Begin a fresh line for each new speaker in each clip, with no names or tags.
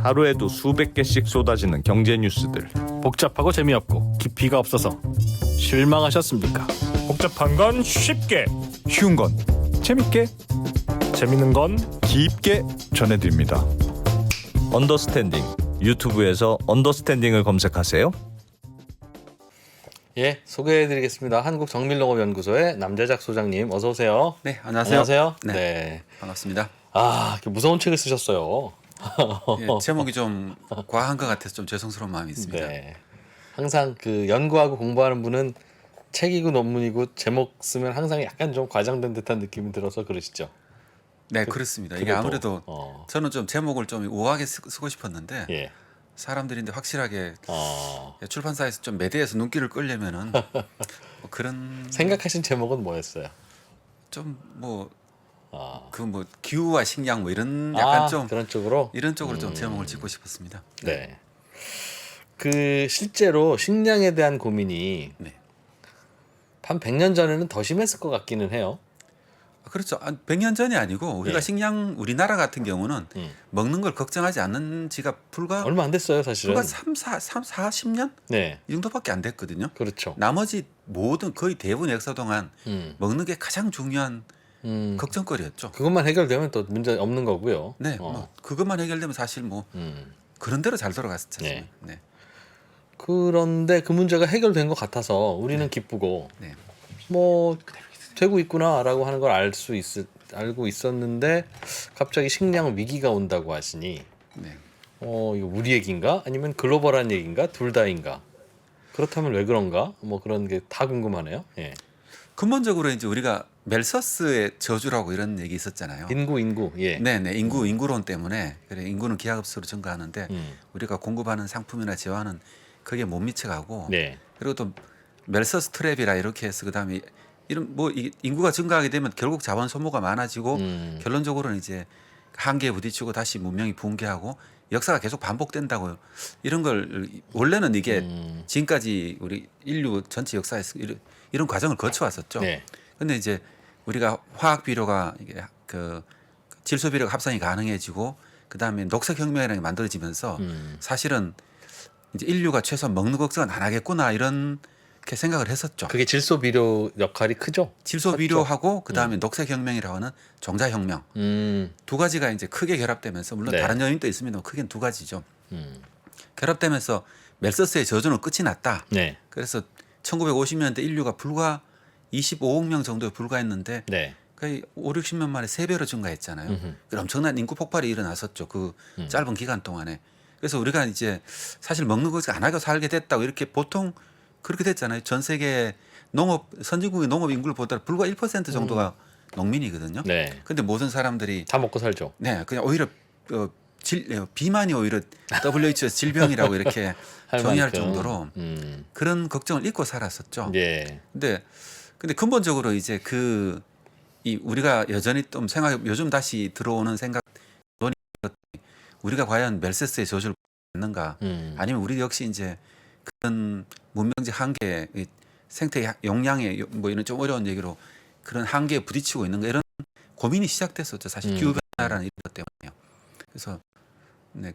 하루에도 수백 개씩 쏟아지는 경제 뉴스들.
복잡하고 재미없고 깊이가 없어서 실망하셨습니까?
복잡한 건 쉽게,
쉬운 건 재밌게,
재밌는 건
깊게 전해드립니다.
언더스탠딩. 유튜브에서 언더스탠딩을 검색하세요.
예, 소개해드리겠습니다. 한국정밀농업연구소의 남재작 소장님, 어서 오세요.
네, 안녕하세요.
안녕하세요.
네,
네.
반갑습니다.
아, 이렇게 무서운 책을 쓰셨어요.
예, 제목이 좀 과한 것 같아서 좀 죄송스러운 마음이 있습니다.
네. 항상 그 연구하고 공부하는 분은 책이고 논문이고 제목 쓰면 항상 약간 좀 과장된 듯한 느낌이 들어서 그러시죠.
네, 그렇습니다. 이게
그래도,
아무래도
어.
저는 좀 제목을 좀 우아하게 쓰고 싶었는데
예.
사람들인데 확실하게
어.
출판사에서 좀 매대해서 눈길을 끌려면은 뭐 그런
생각하신 제목은 뭐였어요?
좀 뭐
아,
그 뭐 기후와 식량 뭐 이런 약간 좀
그런 쪽으로.
이런 쪽으로 좀 제목을 짓고 싶었습니다.
네. 그 실제로 식량에 대한 고민이
네.
한 100년 전에는 더 심했을 것 같기는 해요.
그렇죠. 100년 전이 아니고 우리가
예.
식량 우리나라 같은 경우는 먹는 걸 걱정하지 않는 지가 불과
얼마 안 됐어요, 사실은.
40년
네,
이 정도밖에 안 됐거든요.
그렇죠.
나머지 모든 거의 대부분 역사 동안
음,
먹는 게 가장 중요한 걱정거리였죠.
그것만 해결되면 또 문제 없는 거고요.
네, 뭐 그것만 해결되면 사실 뭐 그런 대로 잘 돌아갔었죠.
네.
네.
그런데 그 문제가 해결된 것 같아서 우리는 기쁘고
네.
뭐 되고 있구나라고 하는 걸 알고 있었는데 갑자기 식량 위기가 온다고 하시니
네.
이거 우리 얘기인가 아니면 글로벌한 얘기인가 둘 다인가? 그렇다면 왜 그런가? 뭐 그런 게 다 궁금하네요. 예.
근본적으로 이제 우리가 멜서스의 저주라고 이런 얘기 있었잖아요.
인구 예.
네네 인구론 때문에 그래 인구는 기하급수로 증가하는데
음.
우리가 공급하는 상품이나 재화는 그게 못 미쳐가고
네.
그리고 또 멜서스 트랩이라 이렇게 해서 그다음에 이런 뭐 인구가 증가하게 되면 결국 자원 소모가 많아지고 결론적으로는 이제 한계에 부딪히고 다시 문명이 붕괴하고 역사가 계속 반복된다고요. 이런 걸 원래는 이게 지금까지 우리 인류 전체 역사에서 이런 과정을 거쳐왔었죠.
네.
근데 이제 우리가 화학 비료가 이게 그 질소 비료가 합성이 가능해지고 그다음에 녹색 혁명이라는 게 만들어지면서 사실은 이제 인류가 최소한 먹는 걱정은 안 하겠구나 이렇게 생각을 했었죠.
그게 질소 비료 역할이 크죠?
질소 비료하고 그다음에 녹색 혁명이라고 하는 종자 혁명 두 가지가 이제 크게 결합되면서 물론
네.
다른 요인도 있습니다. 크게는 두 가지죠.
음.
결합되면서 멜서스의 저주는 끝이 났다.
네.
그래서 1950년대 인류가 불과 25억 명 정도에 불과했는데
네.
거의 5, 60년 만에 3배로 증가했잖아요. 그 엄청난 인구 폭발이 일어났었죠. 그 짧은 기간 동안에. 그래서 우리가 이제 사실 먹는 것을 안 하고 살게 됐다고 이렇게 보통 그렇게 됐잖아요. 전 세계 선진국의 농업 인구를 보다 불과 1% 정도가 농민이거든요.
네.
근데 모든 사람들이
다 먹고 살죠.
네, 그냥 오히려 비만이 오히려 WHO에서 질병이라고 이렇게
할
정의할
만큼.
정도로 그런 걱정을 잊고 살았었죠.
예.
근데 근본적으로 이제 우리가 여전히 좀 요즘 다시 들어오는 생각 우리가 과연 멜서스의 저주를 받는가 아니면 우리 역시 이제 그런 문명적 한계 생태 용량의 뭐 이런 좀 어려운 얘기로 그런 한계에 부딪히고 있는가 이런 고민이 시작됐었죠. 사실 기후 변화라는 이런 것 때문에요.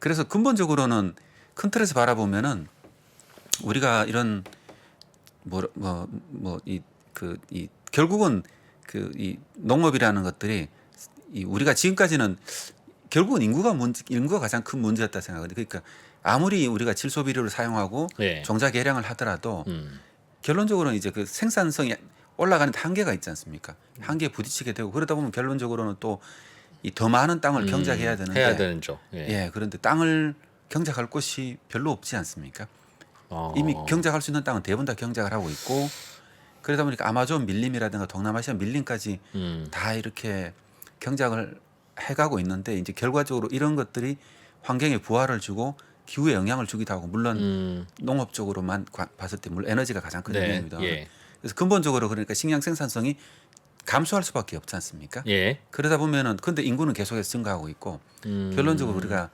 그래서 근본적으로는 큰 틀에서 바라보면은 우리가 이런 결국은 이 농업이라는 것들이 우리가 지금까지는 결국은 인구가 가장 큰 문제였다 생각하거든요. 그러니까 아무리 우리가 질소 비료를 사용하고
네.
종자 개량을 하더라도 결론적으로는 이제 그 생산성이 올라가는 한계가 있지 않습니까? 한계에 부딪히게 되고 그러다 보면 결론적으로는 또 이 더 많은 땅을 경작해야 되는데
해야 되는죠. 예.
그런데 땅을 경작할 곳이 별로 없지 않습니까? 이미 경작할 수 있는 땅은 대부분 다 경작을 하고 있고 그러다 보니까 아마존 밀림이라든가 동남아시아 밀림까지 다 이렇게 경작을 해가고 있는데 이제 결과적으로 이런 것들이 환경에 부하를 주고 기후에 영향을 주기도 하고 물론 농업적으로만 봤을 때 물론 에너지가 가장 큰 영향이기도 하고
예.
그래서 근본적으로 그러니까 식량 생산성이 감소할 수밖에 없지 않습니까?
예.
그러다 보면은 근데 인구는 계속해서 증가하고 있고 결론적으로 우리가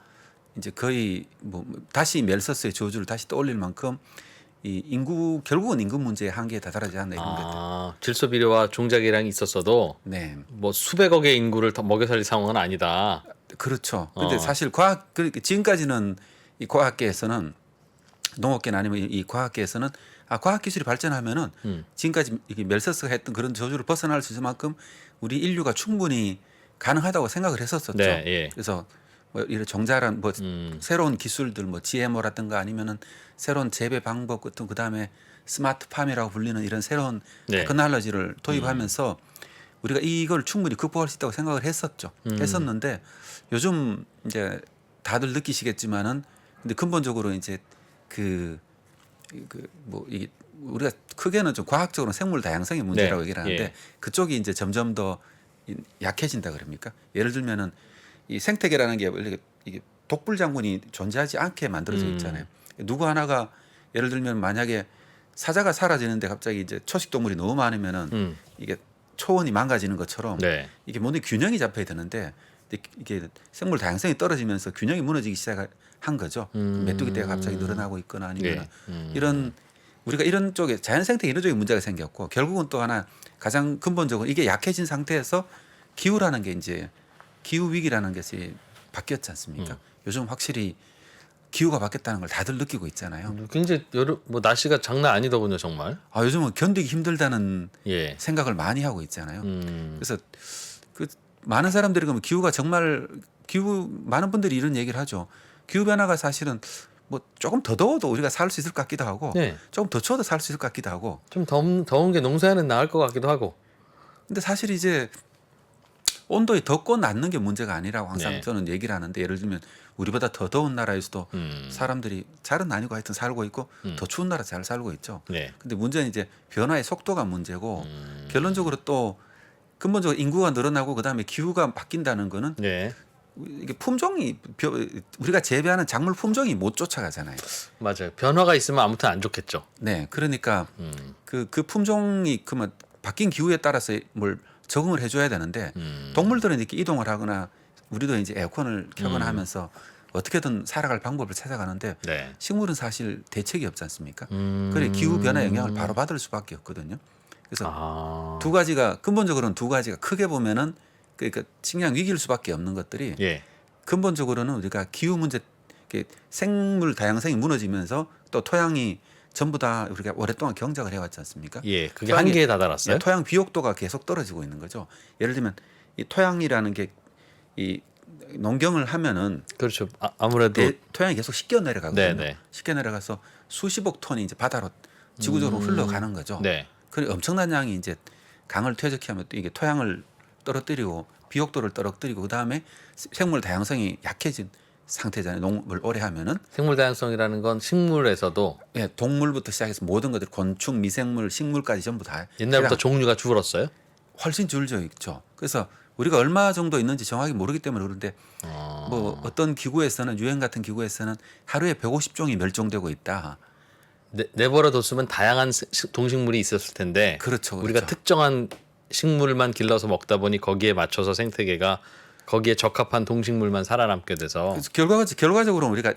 이제 거의 뭐 다시 멜서스의 저주를 다시 떠올릴 만큼 이 결국은 인구 문제의 한계에 다다르지 않나 이런 것들.
질소 비료와 종자 개량이 있었어도
네.
뭐 수백억의 인구를 더 먹여 살릴 상황은 아니다.
그렇죠. 근데 사실 과학 그러니까 지금까지는 이 과학계에서는 농업계나 아니면 이 과학계에서는 과학 기술이 발전하면은 지금까지 이게 멜서스가 했던 그런 저주를 벗어날 수 있을 만큼 우리 인류가 충분히 가능하다고 생각을 했었었죠.
네, 예.
그래서 뭐 이런 종자란 뭐 새로운 기술들 뭐 GMO라든가 아니면은 새로운 재배 방법 같은 그다음에 스마트팜이라고 불리는 이런 새로운
네.
테크놀로지를 도입하면서 우리가 이걸 충분히 극복할 수 있다고 생각을 했었죠. 했었는데 요즘 이제 다들 느끼시겠지만은 근데 근본적으로 이제 뭐 이게 우리가 크게는 좀 과학적으로 생물 다양성의 문제라고
네.
얘기를 하는데
예.
그쪽이 이제 점점 더 약해진다 그럽니까? 예를 들면은 이 생태계라는 게 이게 독불 장군이 존재하지 않게 만들어져 있잖아요. 누구 하나가 예를 들면 만약에 사자가 사라지는데 갑자기 이제 초식 동물이 너무 많으면은 이게 초원이 망가지는 것처럼
네.
이게 모든 균형이 잡혀야 되는데 이게 생물 다양성이 떨어지면서 균형이 무너지기 시작한 거죠. 메뚜기 떼가 갑자기 늘어나고 있거나 아니면 이런 우리가 이런 쪽에 자연 생태 이런 쪽에 문제가 생겼고 결국은 또 하나 가장 근본적으로 이게 약해진 상태에서 기후라는 게 이제 기후 위기라는 것이 바뀌었지 않습니까? 요즘 확실히 기후가 바뀌었다는 걸 다들 느끼고 있잖아요.
굉장히 여름 뭐 날씨가 장난 아니더군요 정말.
요즘은 견디기 힘들다는
예.
생각을 많이 하고 있잖아요. 그래서 그 많은 사람들이 그러면 기후가 정말 많은 분들이 이런 얘기를 하죠. 기후 변화가 사실은 뭐 조금 더 더워도 우리가 살 수 있을 것 같기도 하고
네.
조금 더 추워도 살 수 있을 것 같기도 하고
좀 더운 게 농사에는 나을 것 같기도 하고.
근데 사실 이제 온도에 덥고 낮는 게 문제가 아니라고 항상
네.
저는 얘기를 하는데 예를 들면 우리보다 더 더운 나라에서도 사람들이 잘은 아니고 하여튼 살고 있고 더 추운 나라 잘 살고 있죠.
네.
근데 문제는 이제 변화의 속도가 문제고 결론적으로 또 근본적으로 인구가 늘어나고 그다음에 기후가 바뀐다는 거는
네.
이게 품종이 우리가 재배하는 작물 품종이 못 쫓아가잖아요.
맞아요. 변화가 있으면 아무튼 안 좋겠죠.
네, 그러니까 그 품종이 그만 바뀐 기후에 따라서 뭘 적응을 해줘야 되는데 동물들은 이렇게 이동을 하거나 우리도 이제 에어컨을 켜거나 하면서 어떻게든 살아갈 방법을 찾아가는데
네.
식물은 사실 대책이 없지 않습니까? 그래 기후 변화 영향을 바로 받을 수밖에 없거든요. 그래서 두 가지가 근본적으로는 두 가지가 크게 보면은 그러니까 식량 위기일 수밖에 없는 것들이
예.
근본적으로는 우리가 기후 문제, 생물 다양성이 무너지면서 또 토양이 전부 다 우리가 오랫동안 경작을 해왔지 않습니까?
예. 그게
토양이-
한계에 다다랐어요.
토양 비옥도가 계속 떨어지고 있는 거죠. 예를 들면 이 토양이라는 게 이 농경을 하면은
그렇죠. 아무래도
토양이 계속 씻겨 내려가거든요.
네.
씻겨 내려가서 수십억 톤이 이제 바다로 지구적으로 흘러가는 거죠.
네.
그 엄청난 양이 이제 강을 퇴적하면 또 이게 토양을 떨어뜨리고 비옥도를 떨어뜨리고 그 다음에 생물 다양성이 약해진 상태잖아요. 농업을 오래 하면은
생물 다양성이라는 건 식물에서도
예, 동물부터 시작해서 모든 것들 곤충, 미생물, 식물까지 전부 다
옛날부터 종류가 줄었어요.
훨씬 줄져 있죠. 그래서 우리가 얼마 정도 있는지 정확히 모르기 때문에 그런데 뭐 어떤 기구에서는 유엔 같은 기구에서는 하루에 150종이 멸종되고 있다.
내버려 뒀으면 다양한 동식물이 있었을 텐데
그렇죠,
우리가
그렇죠.
특정한 식물만 길러서 먹다 보니 거기에 맞춰서 생태계가 거기에 적합한 동식물만 살아남게 돼서
그래서 결과적으로 우리가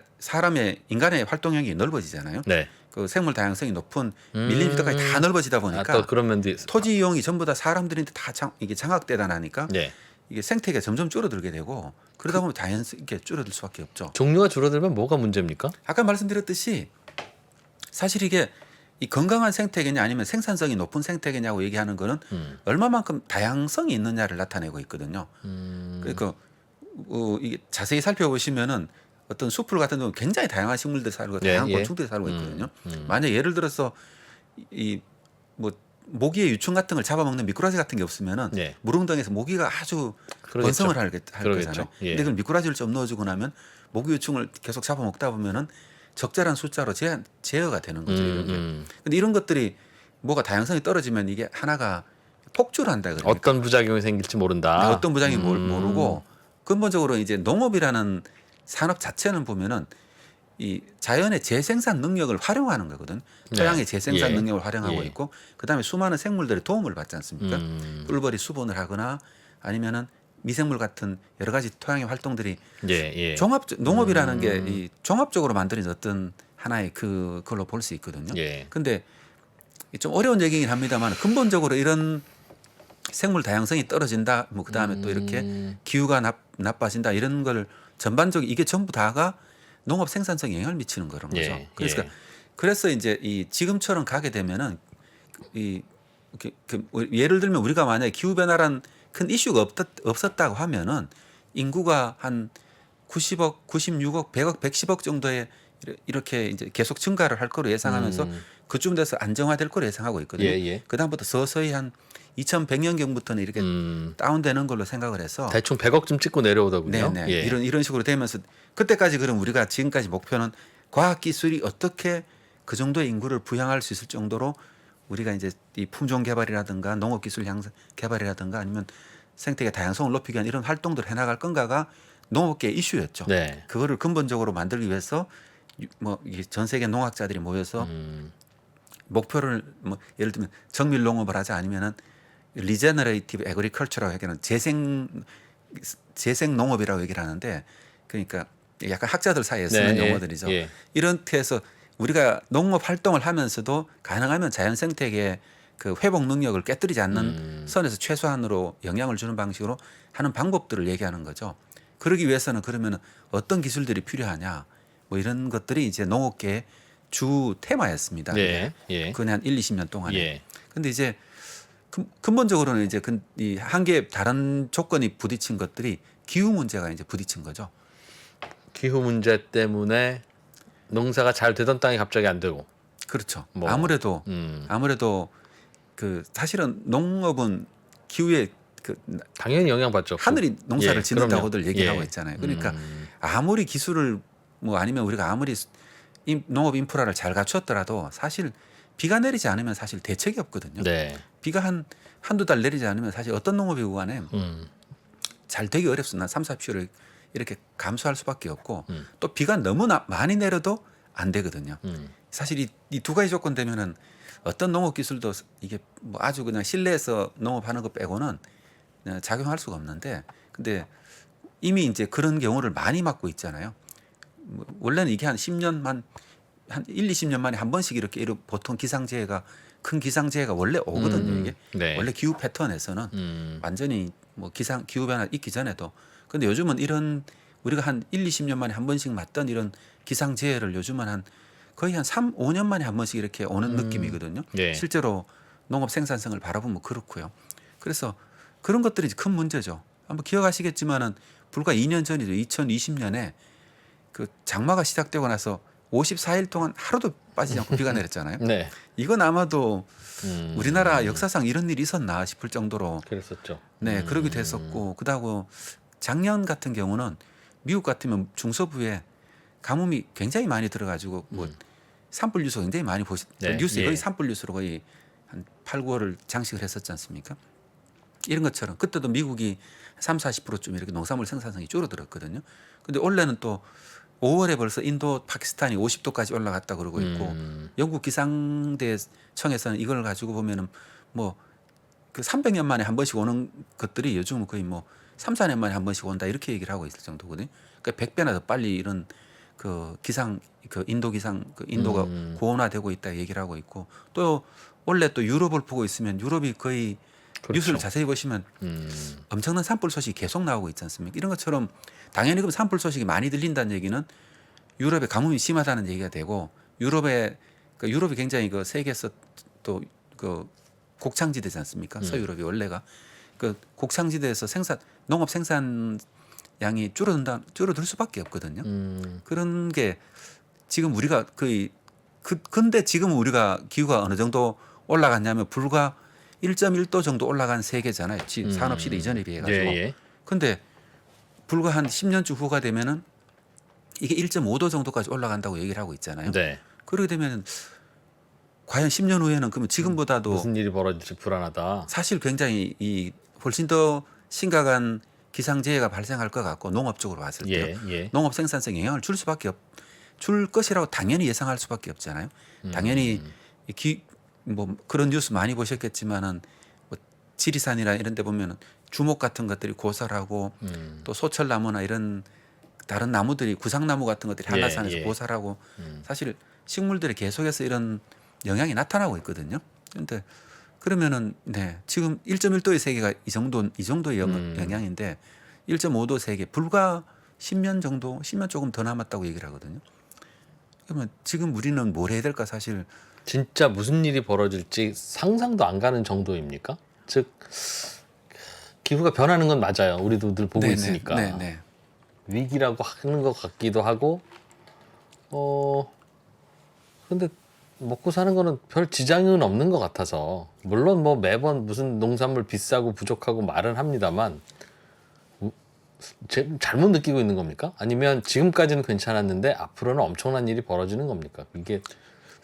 인간의 활동형이 넓어지잖아요.
네.
그 생물 다양성이 높은 밀림지대까지 다 넓어지다 보니까
또 그런 면도 있...
토지 이용이 전부 다 사람들한테 다 이게 장악되다 나니까
네.
이게 생태계가 점점 줄어들게 되고 그러다 보면 자연스럽게 줄어들 수밖에 없죠.
종류가 줄어들면 뭐가 문제입니까?
아까 말씀드렸듯이 사실 이게 이 건강한 생태계냐 아니면 생산성이 높은 생태계냐고 얘기하는 거는 얼마만큼 다양성이 있느냐를 나타내고 있거든요. 그러니까 이게 자세히 살펴보시면은 어떤 숲풀 같은 경우는 굉장히 다양한 식물들 살고
네,
다양한
예.
곤충들이 살고 있거든요. 만약 예를 들어서 이 뭐 모기의 유충 같은 걸 잡아먹는 미꾸라지 같은 게 없으면은
네.
무릉덩에서 모기가 아주
그러겠죠.
번성을 할
그러겠죠.
거잖아요.
예.
근데 그걸 미꾸라지를 좀 넣어주고 나면 모기 유충을 계속 잡아먹다 보면은 적절한 숫자로 제어가 되는 거죠. 이런 게. 근데 이런 것들이 뭐가 다양성이 떨어지면 이게 하나가 폭주를 한다 그러니까
어떤 부작용이 생길지 모른다.
어떤 부장이 모르고 근본적으로 이제 농업이라는 산업 자체는 보면은 이 자연의 재생산 능력을 활용하는 거거든. 토양의 재생산
예.
능력을 활용하고
예.
있고 그다음에 수많은 생물들의 도움을 받지 않습니까? 꿀벌이 수분을 하거나 아니면은 미생물 같은 여러 가지 토양의 활동들이
예.
농업이라는 게 이 종합적으로 만들어진 어떤 하나의 그걸로 볼 수 있거든요.
예.
근데 좀 어려운 얘기긴 합니다만 근본적으로 이런 생물 다양성이 떨어진다. 뭐 그다음에 또 이렇게 기후가 나빠진다. 이런 걸 전반적으로 이게 전부 다가 농업 생산성에 영향을 미치는 거라는 거죠.
예,
그래서
예.
그래서 이제 이 지금처럼 가게 되면은 예를 들면 우리가 만약에 기후 변화란 큰 이슈가 없었다고 하면은 인구가 한 90억, 96억, 100억, 110억 정도의 이렇게 이제 계속 증가를 할 거로 예상하면서 그쯤 돼서 안정화될 거로 예상하고 있거든요.
예, 예.
그다음부터 서서히 한 2100년경부터는 이렇게 다운되는 걸로 생각을 해서
대충 100억쯤 찍고 내려오더군요.
네네.
예.
이런 식으로 되면서 그때까지 그럼 우리가 지금까지 목표는 과학 기술이 어떻게 그 정도의 인구를 부양할 수 있을 정도로 우리가 이제 이 품종 개발이라든가 농업 기술 향상 개발이라든가 아니면 생태계 다양성을 높이기 위한 이런 활동들을 해나갈 건가가 농업계의 이슈였죠.
네.
그거를 근본적으로 만들기 위해서 뭐 전 세계 농학자들이 모여서 목표를 뭐 예를 들면 정밀 농업을 하자 아니면은 리제너레이티브 에그리컬처라고 얘기하는 재생 농업이라고 얘기를 하는데 그러니까 약간 학자들 사이에 쓰는
네,
용어들이죠.
예.
이런 태에서 우리가 농업 활동을 하면서도 가능하면 자연 생태계 그 회복 능력을 깨뜨리지 않는 선에서 최소한으로 영향을 주는 방식으로 하는 방법들을 얘기하는 거죠. 그러기 위해서는 그러면 어떤 기술들이 필요하냐 뭐 이런 것들이 이제 농업계의 주 테마였습니다.
네. 예.
그건 한 1, 20년 동안에.
예.
근데 이제 근본적으로는 이제 이 한계 다른 조건이 부딪힌 것들이 기후 문제가 이제 부딪힌 거죠.
기후 문제 때문에 농사가 잘 되던 땅이 갑자기 안 되고.
그렇죠.
뭐,
아무래도 그 사실은 농업은 기후에 그
당연히 영향받죠.
하늘이 농사를
예,
짓는다고들
그럼요.
얘기하고
예.
있잖아요. 그러니까 아무리 기술을 뭐 아니면 우리가 아무리 농업 인프라를 잘 갖추었더라도 사실 비가 내리지 않으면 사실 대책이 없거든요.
네.
비가 한두 달 내리지 않으면 사실 어떤 농업이고 간에 잘 되기 어렵습니다. 3, 4피를 이렇게 감수할 수밖에 없고 또 비가 너무 많이 내려도 안 되거든요. 사실 이 두 가지 조건 되면은 어떤 농업 기술도 이게 뭐 아주 그냥 실내에서 농업하는 거 빼고는 작용할 수가 없는데 근데 이미 이제 그런 경우를 많이 맞고 있잖아요. 뭐 원래는 이게 한 10년만 한 1, 20년 만에 한 번씩 이렇게 보통 기상재해가 큰 기상재해가 원래 오거든요. 이게
네.
원래 기후 패턴에서는 완전히 뭐 기후 변화 있기 전에도 근데 요즘은 이런 우리가 한 1, 20년 만에 한 번씩 맞던 이런 기상재해를 요즘은 한 거의 한 3, 5년 만에 한 번씩 이렇게 오는 느낌이거든요.
네.
실제로 농업 생산성을 바라보면 그렇고요. 그래서 그런 것들이 큰 문제죠. 한번 기억하시겠지만은 불과 2년 전이죠. 2020년에 그 장마가 시작되고 나서 54일 동안 하루도 빠지지 않고 비가 내렸잖아요.
네.
이건 아마도 우리나라 역사상 이런 일이 있었나 싶을 정도로
그랬었죠.
네 그러게 됐었고 그다고 작년 같은 경우는 미국 같으면 중서부에 가뭄이 굉장히 많이 들어가지고 뭐 산불 뉴스 굉장히 많이
네,
뉴스
예.
거의 산불 뉴스로 거의 한 8, 9월을 장식을 했었지 않습니까? 이런 것처럼 그때도 미국이 3, 40%쯤 이렇게 농산물 생산성이 줄어들었거든요. 근데 올해는 또 5월에 벌써 인도, 파키스탄이 50도까지 올라갔다 그러고 있고 영국 기상대청에서는 이걸 가지고 보면은 뭐 그 300년 만에 한 번씩 오는 것들이 요즘은 거의 뭐 3, 4년 만에 한 번씩 온다 이렇게 얘기를 하고 있을 정도거든요. 그러니까 100배나 더 빨리 이런 그 기상 그 인도 기상 그 인도가 고온화되고 있다 얘기를 하고 있고 또 원래 또 유럽을 보고 있으면 유럽이 거의
그렇죠.
뉴스를 자세히 보시면 엄청난 산불 소식이 계속 나오고 있지 않습니까? 이런 것처럼 당연히 그럼 산불 소식이 많이 들린다는 얘기는 유럽에 가뭄이 심하다는 얘기가 되고 유럽이 굉장히 그 세계에서 또 그 곡창지대지 않습니까? 서유럽이 원래가 그 곡창지대에서 농업 생산 양이 줄어들 수밖에 없거든요. 그런 게 지금 우리가 근데 지금 우리가 기후가 어느 정도 올라갔냐면 불과 1.1도 정도 올라간 세계잖아요. 산업시대 이전에 비해 가지고.
예, 예.
근데 불과 한 10년쯤 후가 되면은 이게 1.5도 정도까지 올라간다고 얘기를 하고 있잖아요.
네.
그러게 되면 과연 10년 후에는 그러면 지금보다도
무슨 일이 벌어질지 불안하다.
사실 굉장히 훨씬 더 심각한 기상재해가 발생할 것 같고 농업적으로 봤을 때
예, 예.
농업 생산성에 영향을 줄 것이라고 당연히 예상할 수밖에 없잖아요. 당연히 뭐 그런 뉴스 많이 보셨겠지만은 뭐 지리산이나 이런 데 보면은 주목 같은 것들이 고살하고 또 소철나무나 이런 다른 나무들이 구상나무 같은 것들이 한라산에서
예.
고살하고 사실 식물들이 계속해서 이런 영향이 나타나고 있거든요. 그런데 그러면은 네 지금 1.1도의 세계가 이 정도의 영향인데 1.5도 세계 불과 10년 정도 10년 조금 더 남았다고 얘기를 하거든요. 그러면 지금 우리는 뭘 해야 될까 사실
진짜 무슨 일이 벌어질지 상상도 안 가는 정도입니까? 즉 기후가 변하는 건 맞아요. 우리도 늘 보고
네네,
있으니까
네네.
위기라고 하는 것 같기도 하고 근데 먹고 사는 거는 별 지장은 없는 것 같아서 물론 뭐 매번 무슨 농산물 비싸고 부족하고 말은 합니다만 잘못 느끼고 있는 겁니까? 아니면 지금까지는 괜찮았는데 앞으로는 엄청난 일이 벌어지는 겁니까? 이게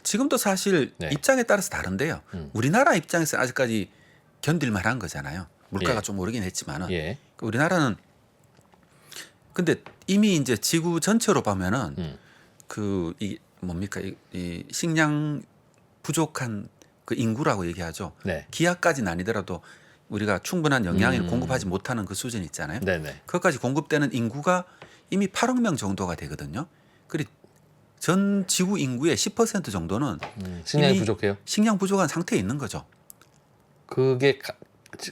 지금도 사실
네.
입장에 따라서 다른데요. 우리나라 입장에서 아직까지 견딜 만한 거잖아요. 물가가
예.
좀 오르긴 했지만은
예.
우리나라는 근데 이미 이제 지구 전체로 보면은 그 이 뭡니까 이 식량 부족한 그 인구라고 얘기하죠.
네.
기아까지는 아니더라도 우리가 충분한 영양을 공급하지 못하는 그 수준 있잖아요.
네네.
그것까지 공급되는 인구가 이미 8억 명 정도가 되거든요. 그리고 전 지구 인구의 10% 정도는
식량이
이미
부족해요?
식량 부족한 상태에 있는 거죠.
그게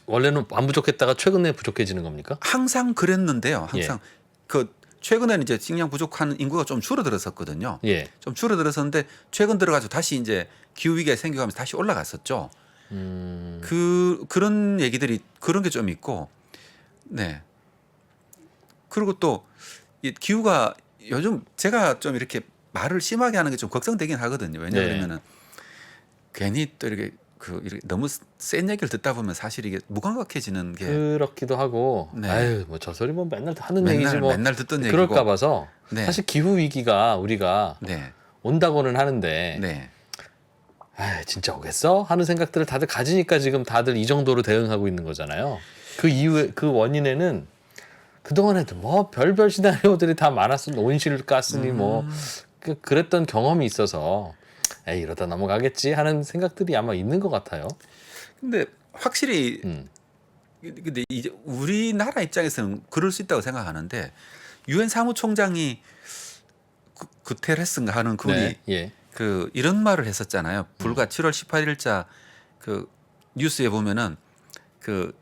원래는 안 부족했다가 최근에 부족해지는 겁니까?
항상 그랬는데요. 항상
예.
그 최근에는 이제 식량 부족한 인구가 좀 줄어들었었거든요.
예.
좀 줄어들었었는데 최근 들어가지고 다시 이제 기후 위기가 생겨가면서 다시 올라갔었죠. 그런 얘기들이 그런 게 좀 있고, 네. 그리고 또 이 기후가 요즘 제가 좀 이렇게 말을 심하게 하는 게 좀 걱정되긴 하거든요. 왜냐하면은 괜히 또 이렇게 이렇게 너무 센 얘기를 듣다 보면 사실 이게 무감각해지는 게
그렇기도 하고
네.
아유 뭐 저 소리 뭐 맨날 하는 얘기지 뭐
맨날 듣던 얘기고
그럴까 봐서
네.
사실 기후 위기가 우리가
네.
온다고는 하는데
네.
아 진짜 오겠어 하는 생각들을 다들 가지니까 지금 다들 이 정도로 대응하고 있는 거잖아요. 그 이유에 그 원인에는 그동안에도 뭐 별별 시나리오들이 다 많았어. 온실가스니 뭐 그랬던 경험이 있어서 에이 이러다 넘어가겠지 하는 생각들이 아마 있는 것 같아요.
근데 확실히 근데 이제 우리나라 입장에서는 그럴 수 있다고 생각하는데 유엔 사무총장이 구테레스인가 하는 그분이
네. 예.
그 이런 말을 했었잖아요. 불과 7월 18일자 그 뉴스에 보면은 그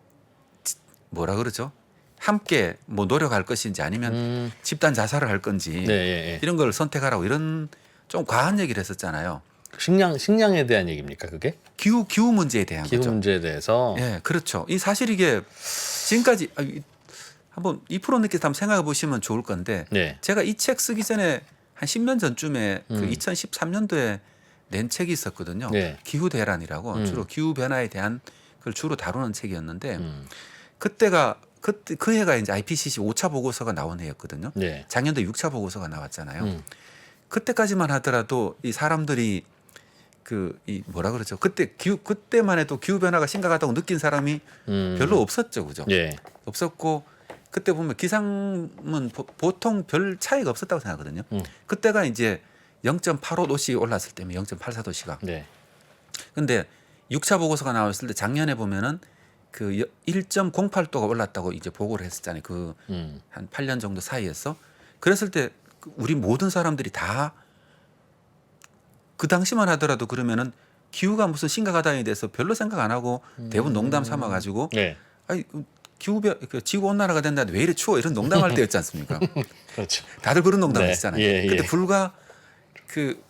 뭐라 그러죠? 함께 뭐 노력할 것인지 아니면 집단 자살을 할 건지
네, 예, 예.
이런 걸 선택하라고 이런 좀 과한 얘기를 했었잖아요.
식량에 대한 얘기입니까 그게?
기후 문제에 대한
기후
거죠.
문제에 대해서.
예, 그렇죠. 이 사실 이게 지금까지 한번 2%님께서 한번 생각해 보시면 좋을 건데
네.
제가 이 책 쓰기 전에 한 10년 전쯤에 그 2013년도에 낸 책이 있었거든요.
네.
기후 대란이라고 주로 기후 변화에 대한 걸 주로 다루는 책이었는데 그때 그 해가 이제 IPCC 5차 보고서가 나온 해였거든요.
네.
작년도에 6차 보고서가 나왔잖아요. 그때까지만 하더라도 이 사람들이 이 뭐라 그러죠? 그때만 해도 기후 변화가 심각하다고 느낀 사람이 별로 없었죠, 그죠?
예.
없었고 그때 보면 기상은 보통 별 차이가 없었다고 생각하거든요. 그때가 이제 0.85도씨 올랐을 때면 0.84도씨가.
네.
근데 6차 보고서가 나왔을 때 작년에 보면은 그 1.08도가 올랐다고 이제 보고를 했었잖아요. 그 한 8년 정도 사이에서. 그랬을 때 우리 모든 사람들이 다 그 당시만 하더라도 그러면은 기후가 무슨 심각하다에 대해서 별로 생각 안 하고 대부분 농담 삼아 가지고
네.
아니 지구 온난화가 된다는데 왜 이래 추워 이런 농담할 때였지 않습니까?
그렇죠.
다들 그런 농담
네.
했잖아요.
예, 예.
근데 불과 그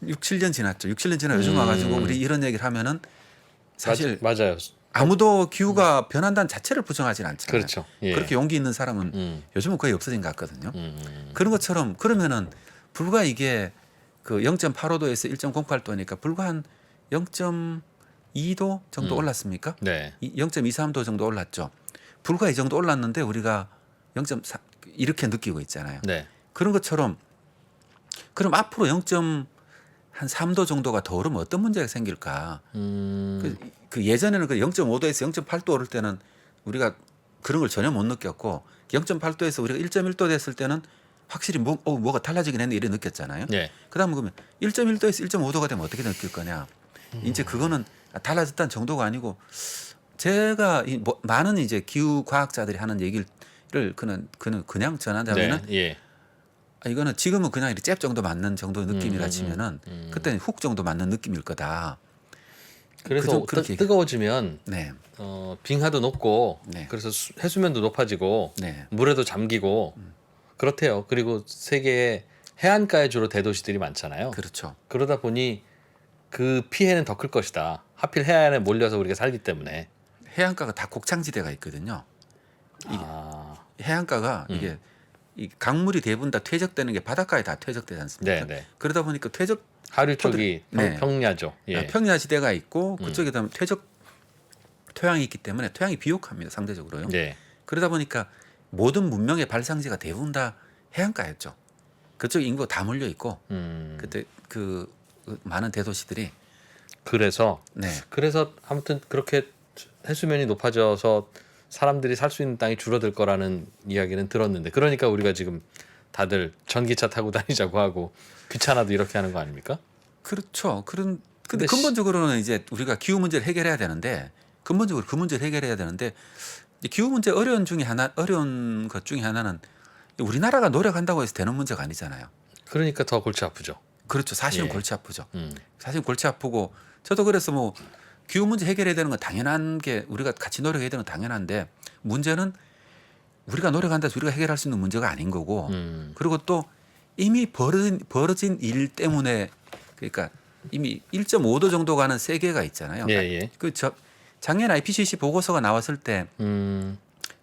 6, 7년 지났죠. 6, 7년 지나 요즘 와가지고 우리 이런 얘기를 하면은 사실
맞아요.
아무도 기후가 변한다는 자체를 부정하지는 않잖아요.
그렇죠. 예.
그렇게 용기 있는 사람은 요즘은 거의 없어진 것 같거든요. 그런 것처럼 그러면은 불과 이게 그 0.85도에서 1.08도니까 불과 한 0.2도 정도 올랐습니까?
네.
0.23도 정도 올랐죠. 불과 이 정도 올랐는데 우리가 0.4 이렇게 느끼고 있잖아요.
네.
그런 것처럼 그럼 앞으로 0.3도 정도가 더 오르면 어떤 문제가 생길까? 그 예전에는 그 0.5도에서 0.8도 오를 때는 우리가 그런 걸 전혀 못 느꼈고 0.8도에서 우리가 1.1도 됐을 때는 확실히 뭐가 달라지긴 했는데 이래 느꼈잖아요.
네.
그다음 그러면 1.1도에서 1.5도가 되면 어떻게 느낄 거냐? 이제 그거는 달라졌다는 정도가 아니고 제가 많은 이제 기후 과학자들이 하는 얘기를 그냥 전하자면은
예.
이거는 지금은 그냥 이렇게 잽 정도 맞는 정도의 느낌이라 치면은 그때는 훅 정도 맞는 느낌일 거다.
그래서
그렇게
뜨거워지면
네,
빙하도 높고
네.
그래서 해수면도 높아지고
네,
물에도 잠기고 그렇대요. 그리고 세계에 해안가에 주로 대도시들이 많잖아요.
그렇죠.
그러다 보니 그 피해는 더 클 것이다. 하필 해안에 몰려서 우리가 살기 때문에.
해안가가 다 곡창지대가 있거든요.
아,
해안가가 이게 이 강물이 대부분 다 퇴적되는 게 바닷가에 다 퇴적되지 않습니까?
네.
그러다 보니까 퇴적
하류 쪽이
네.
평야죠. 예.
평야지대가 있고 그쪽에 다 퇴적 토양이 있기 때문에 토양이 비옥합니다. 상대적으로요.
네.
그러다 보니까 모든 문명의 발상지가 대부분 다 해안가였죠. 그쪽 인구가 다 몰려 있고 그때 그 많은 대도시들이
그래서
네,
아무튼 그렇게 해수면이 높아져서 사람들이 살 수 있는 땅이 줄어들 거라는 이야기는 들었는데 그러니까 우리가 지금 다들 전기차 타고 다니자고 하고 귀찮아도 이렇게 하는 거 아닙니까?
그렇죠. 근데
근데
근본적으로는 이제 우리가 기후 문제를 해결해야 되는데 근본적으로 그 문제를 해결해야 되는데 이제 기후 문제 어려운 것 중에 하나는 우리나라가 노력한다고 해서 되는 문제가 아니잖아요.
그러니까 더 골치 아프죠.
그렇죠. 사실은
예.
골치 아프죠.
음.
사실 골치 아프고 저도 그래서 뭐 기후 문제 해결해야 되는 건 당연한 게 우리가 같이 노력해야 되는 건 당연한데 문제는 우리가 노력한다 해서 우리가 해결할 수 있는 문제가 아닌 거고 그리고 또 이미 벌어진 일 때문에 그러니까 이미 1.5도 정도 가는 세계가 있잖아요.
예.
작년 IPCC 보고서가 나왔을 때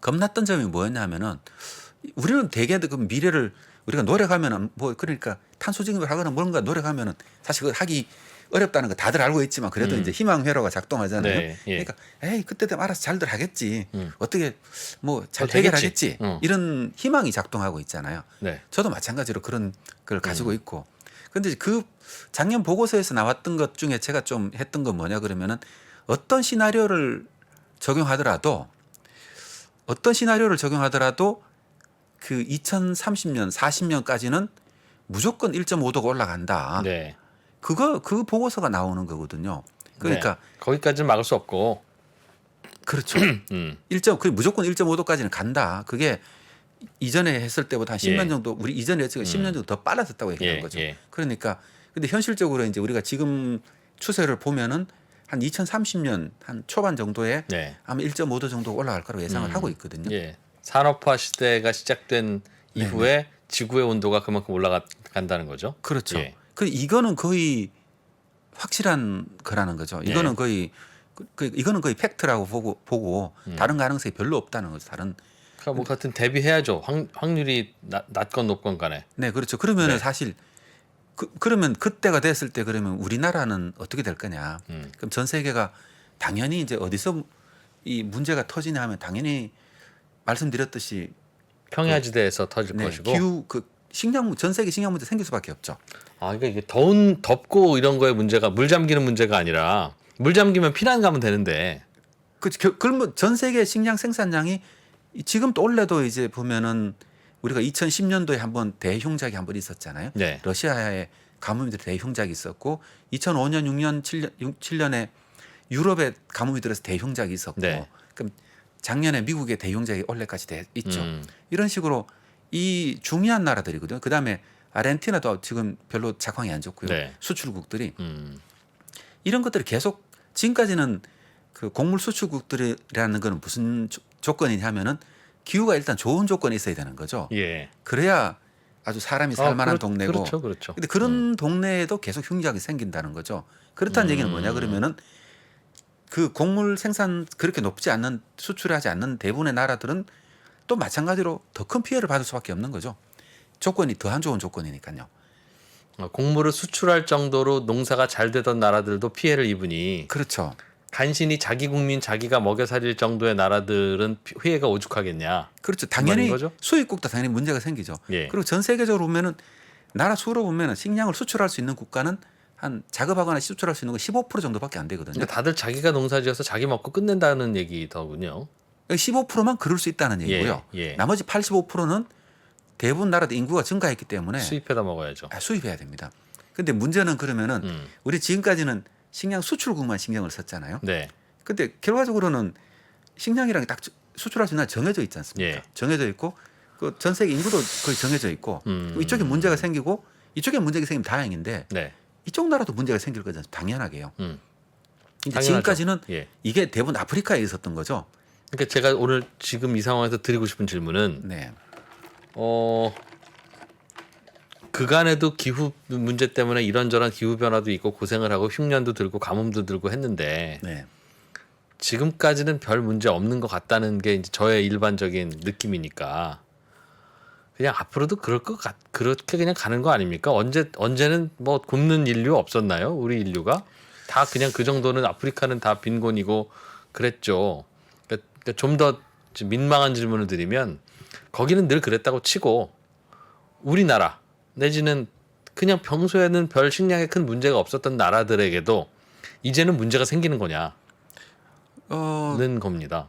겁났던 점이 뭐였냐면은 우리는 대개 그 미래를 우리가 노력하면은 뭐 그러니까 탄소 증입을 하거나 뭔가 노력하면은 사실 그거 하기 어렵다는 거 다들 알고 있지만 그래도 이제 희망 회로가 작동하잖아요.
네, 예.
그러니까 에이 그때 되면 알아서 잘들 하겠지. 어떻게 뭐 잘
되겠지.
해결하겠지. 이런 희망이 작동하고 있잖아요.
네.
저도 마찬가지로 그런 걸 가지고 있고. 근데 그 작년 보고서에서 나왔던 것 중에 제가 좀 했던 건 뭐냐 그러면은 어떤 시나리오를 적용하더라도 그 2030년, 40년까지는 무조건 1.5도가 올라간다.
네.
그 보고서가 나오는 거거든요. 그러니까
네. 거기까지는 막을 수 없고.
그렇죠.
음.
그 무조건 1.5도까지는 간다. 그게 이전에 했을 때보다 한 10년
예.
정도 우리 이전에 했을 때 10년 정도 더 빨라졌다고 얘기하는
예,
거죠.
예.
그러니까 근데 현실적으로 이제 우리가 지금 추세를 보면은 한 2030년 한 초반 정도에
네.
아마 1.5도 정도 올라갈 거라고 예상을 하고 있거든요.
예. 산업화 시대가 시작된 이후에 지구의 온도가 그만큼 올라간다는 거죠.
그렇죠.
예.
그 이거는 거의 확실한 거라는 거죠. 이거는 거의 이거는 거의 팩트라고 보고 다른 가능성이 별로 없다는 거죠. 다른
그러니까 뭐 같은 대비해야죠. 확률이 낮건 높건 간에.
네, 그렇죠. 그러면은
네.
사실 그러면 그때가 됐을 때 그러면 우리나라는 어떻게 될 거냐? 그럼 전 세계가 당연히 이제 어디서 이 문제가 터지냐 하면 당연히 말씀드렸듯이
평야지대에서 터질
네,
것이고.
기후 전 세계 식량 문제 생길 수밖에 없죠.
아, 그러니까 이게 덥고 이런 거에 문제가 물 잠기는 문제가 아니라 물 잠기면 피난 가면 되는데.
그러면 전 세계 식량 생산량이 지금 또 올해도 이제 보면은 우리가 2010년도에 한번 대흉작이 한번 있었잖아요.
네.
러시아의 가뭄이 들어 대흉작이 있었고 2005년, 6년, 7년에 유럽에 가뭄이 들어서 대흉작이 있었고
네.
그럼 작년에 미국의 대흉작이 올해까지 있죠. 이런 식으로 이 중요한 나라들이거든요. 그다음에 아르헨티나도 지금 별로 작황이 안 좋고요.
네.
수출국들이 이런 것들이 계속 지금까지는 그 곡물 수출국들이라는 거는 무슨 조건이냐면은 기후가 일단 좋은 조건이 있어야 되는 거죠.
예.
그래야 아주 사람이 살만한 동네고.
그렇죠.
근데 그런 동네에도 계속 흉작이 생긴다는 거죠. 그렇다는 얘기는 뭐냐 그러면은 그 곡물 생산 그렇게 높지 않는 수출하지 않는 대부분의 나라들은 또 마찬가지로 더 큰 피해를 받을 수밖에 없는 거죠. 조건이 더 안 좋은 조건이니까요.
곡물을 수출할 정도로 농사가 잘 되던 나라들도 피해를 입으니
그렇죠.
간신히 자기 국민 자기가 먹여 살릴 정도의 나라들은 피해가 오죽하겠냐.
그렇죠.
말인
당연히
거죠?
수입국도 당연히 문제가 생기죠.
예.
그리고 전 세계적으로 보면은 나라 수로 보면은 식량을 수출할 수 있는 국가는 한 작업하거나 수출할 수 있는 건 15% 정도밖에 안 되거든요.
그러니까 다들 자기가 농사지어서 자기 먹고 끝낸다는 얘기더군요.
15%만 그럴 수 있다는 얘기고요.
예.
나머지 85%는 대부분 나라도 인구가 증가했기 때문에
수입해다 먹어야죠.
수입해야 됩니다. 근데 문제는 그러면은 우리 지금까지는 식량 수출국만 신경을 썼잖아요.
네.
근데 결과적으로는 식량이랑 딱 수출할 수 있는 나라 정해져 있지 않습니까?
예.
정해져 있고 그 전 세계 인구도 거의 정해져 있고 이쪽에 문제가 생기고 이쪽에 문제가 생기면 다행인데
네.
이쪽 나라도 문제가 생길 거잖아요. 당연하게요. 근데
당연하죠.
지금까지는
예.
이게 대부분 아프리카에 있었던 거죠.
그러니까 제가 오늘 지금 이 상황에서 드리고 싶은 질문은
네.
그간에도 기후 문제 때문에 이런저런 기후 변화도 있고 고생을 하고 흉년도 들고 가뭄도 들고 했는데
네.
지금까지는 별 문제 없는 것 같다는 게 이제 저의 일반적인 느낌이니까 그냥 앞으로도 그렇게 그냥 가는 거 아닙니까? 언제는 뭐 굶는 인류 없었나요? 우리 인류가 다 그냥 그 정도는 아프리카는 다 빈곤이고 그랬죠. 그러니까 좀 더 민망한 질문을 드리면 거기는 늘 그랬다고 치고 우리나라 내지는 그냥 평소에는 별 식량에 큰 문제가 없었던 나라들에게도 이제는 문제가 생기는 거냐는 겁니다.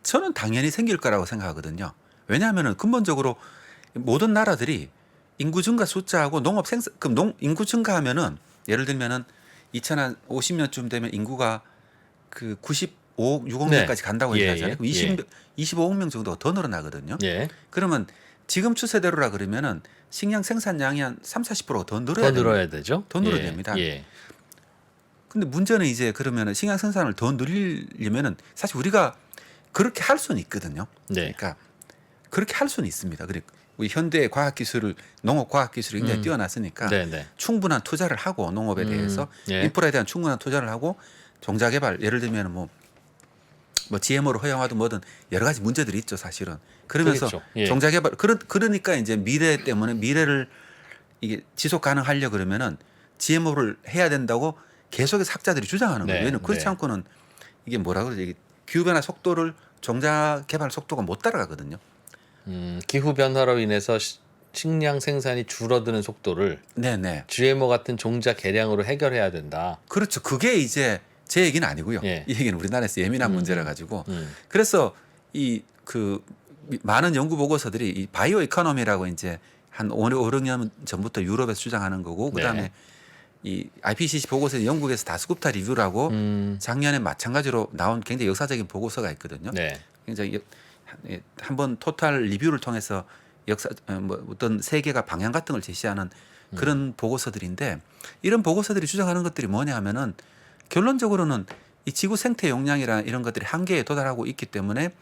저는 당연히 생길 거라고 생각하거든요. 왜냐하면은 근본적으로 모든 나라들이 인구 증가 숫자하고 농업 생산 그럼 인구 증가하면은 예를 들면은 2050년쯤 되면 인구가 그 95억 6억
네.
명까지 간다고
예,
얘기하잖아요.
예, 예.
25억 명 정도가 더 늘어나거든요.
예.
그러면 지금 추세대로라 그러면은 식량 생산량이 한 30~40%가 더 늘어야
더
됩니다.
늘어야 되죠.
더 늘어야
예,
됩니다.
예.
근데 문제는 이제 그러면은 식량 생산을 더 늘리려면은 사실 우리가 그렇게 할 수는 있거든요.
네.
그러니까 그렇게 할 수는 있습니다. 그리고 우리 현대 과학 기술을 농업 과학 기술이 굉장히 뛰어났으니까
네, 네.
충분한 투자를 하고 농업에 대해서
예.
인프라에 대한 충분한 투자를 하고 종자 개발 예를 들면 뭐 GMO를 허용하든 뭐든 여러 가지 문제들이 있죠 사실은. 그러면서
그렇죠. 예.
종자 개발 그러니까 이제 미래 때문에 미래를 이게 지속 가능하려 그러면은 GMO를 해야 된다고 계속해서 학자들이 주장하는 거예요.
네,
왜냐면 그렇지
네.
않고는 이게 뭐라 그러지 이게 기후 변화 속도를 종자 개발 속도가 못 따라가거든요.
기후 변화로 인해서 식량 생산이 줄어드는 속도를
네네.
GMO 같은 종자 개량으로 해결해야 된다.
그렇죠. 그게 이제 제 얘기는 아니고요.
예.
이 얘기는 우리나라에서 예민한 문제라 가지고
음.
그래서 이 그 많은 연구 보고서들이 이 바이오 이코노미라고 이제 한 5, 6년 전부터 유럽에서 주장하는 거고 그다음에
네.
이 IPCC 보고서 영국에서 다스굽타 리뷰라고 작년에 마찬가지로 나온 굉장히 역사적인 보고서가 있거든요.
네.
굉장히 한번 토탈 리뷰를 통해서 역사 뭐 어떤 세계가 방향 같은 걸 제시하는 그런 보고서들인데 이런 보고서들이 주장하는 것들이 뭐냐 하면은 결론적으로는 이 지구 생태 용량이나 이런 것들이 한계에 도달하고 있기 때문에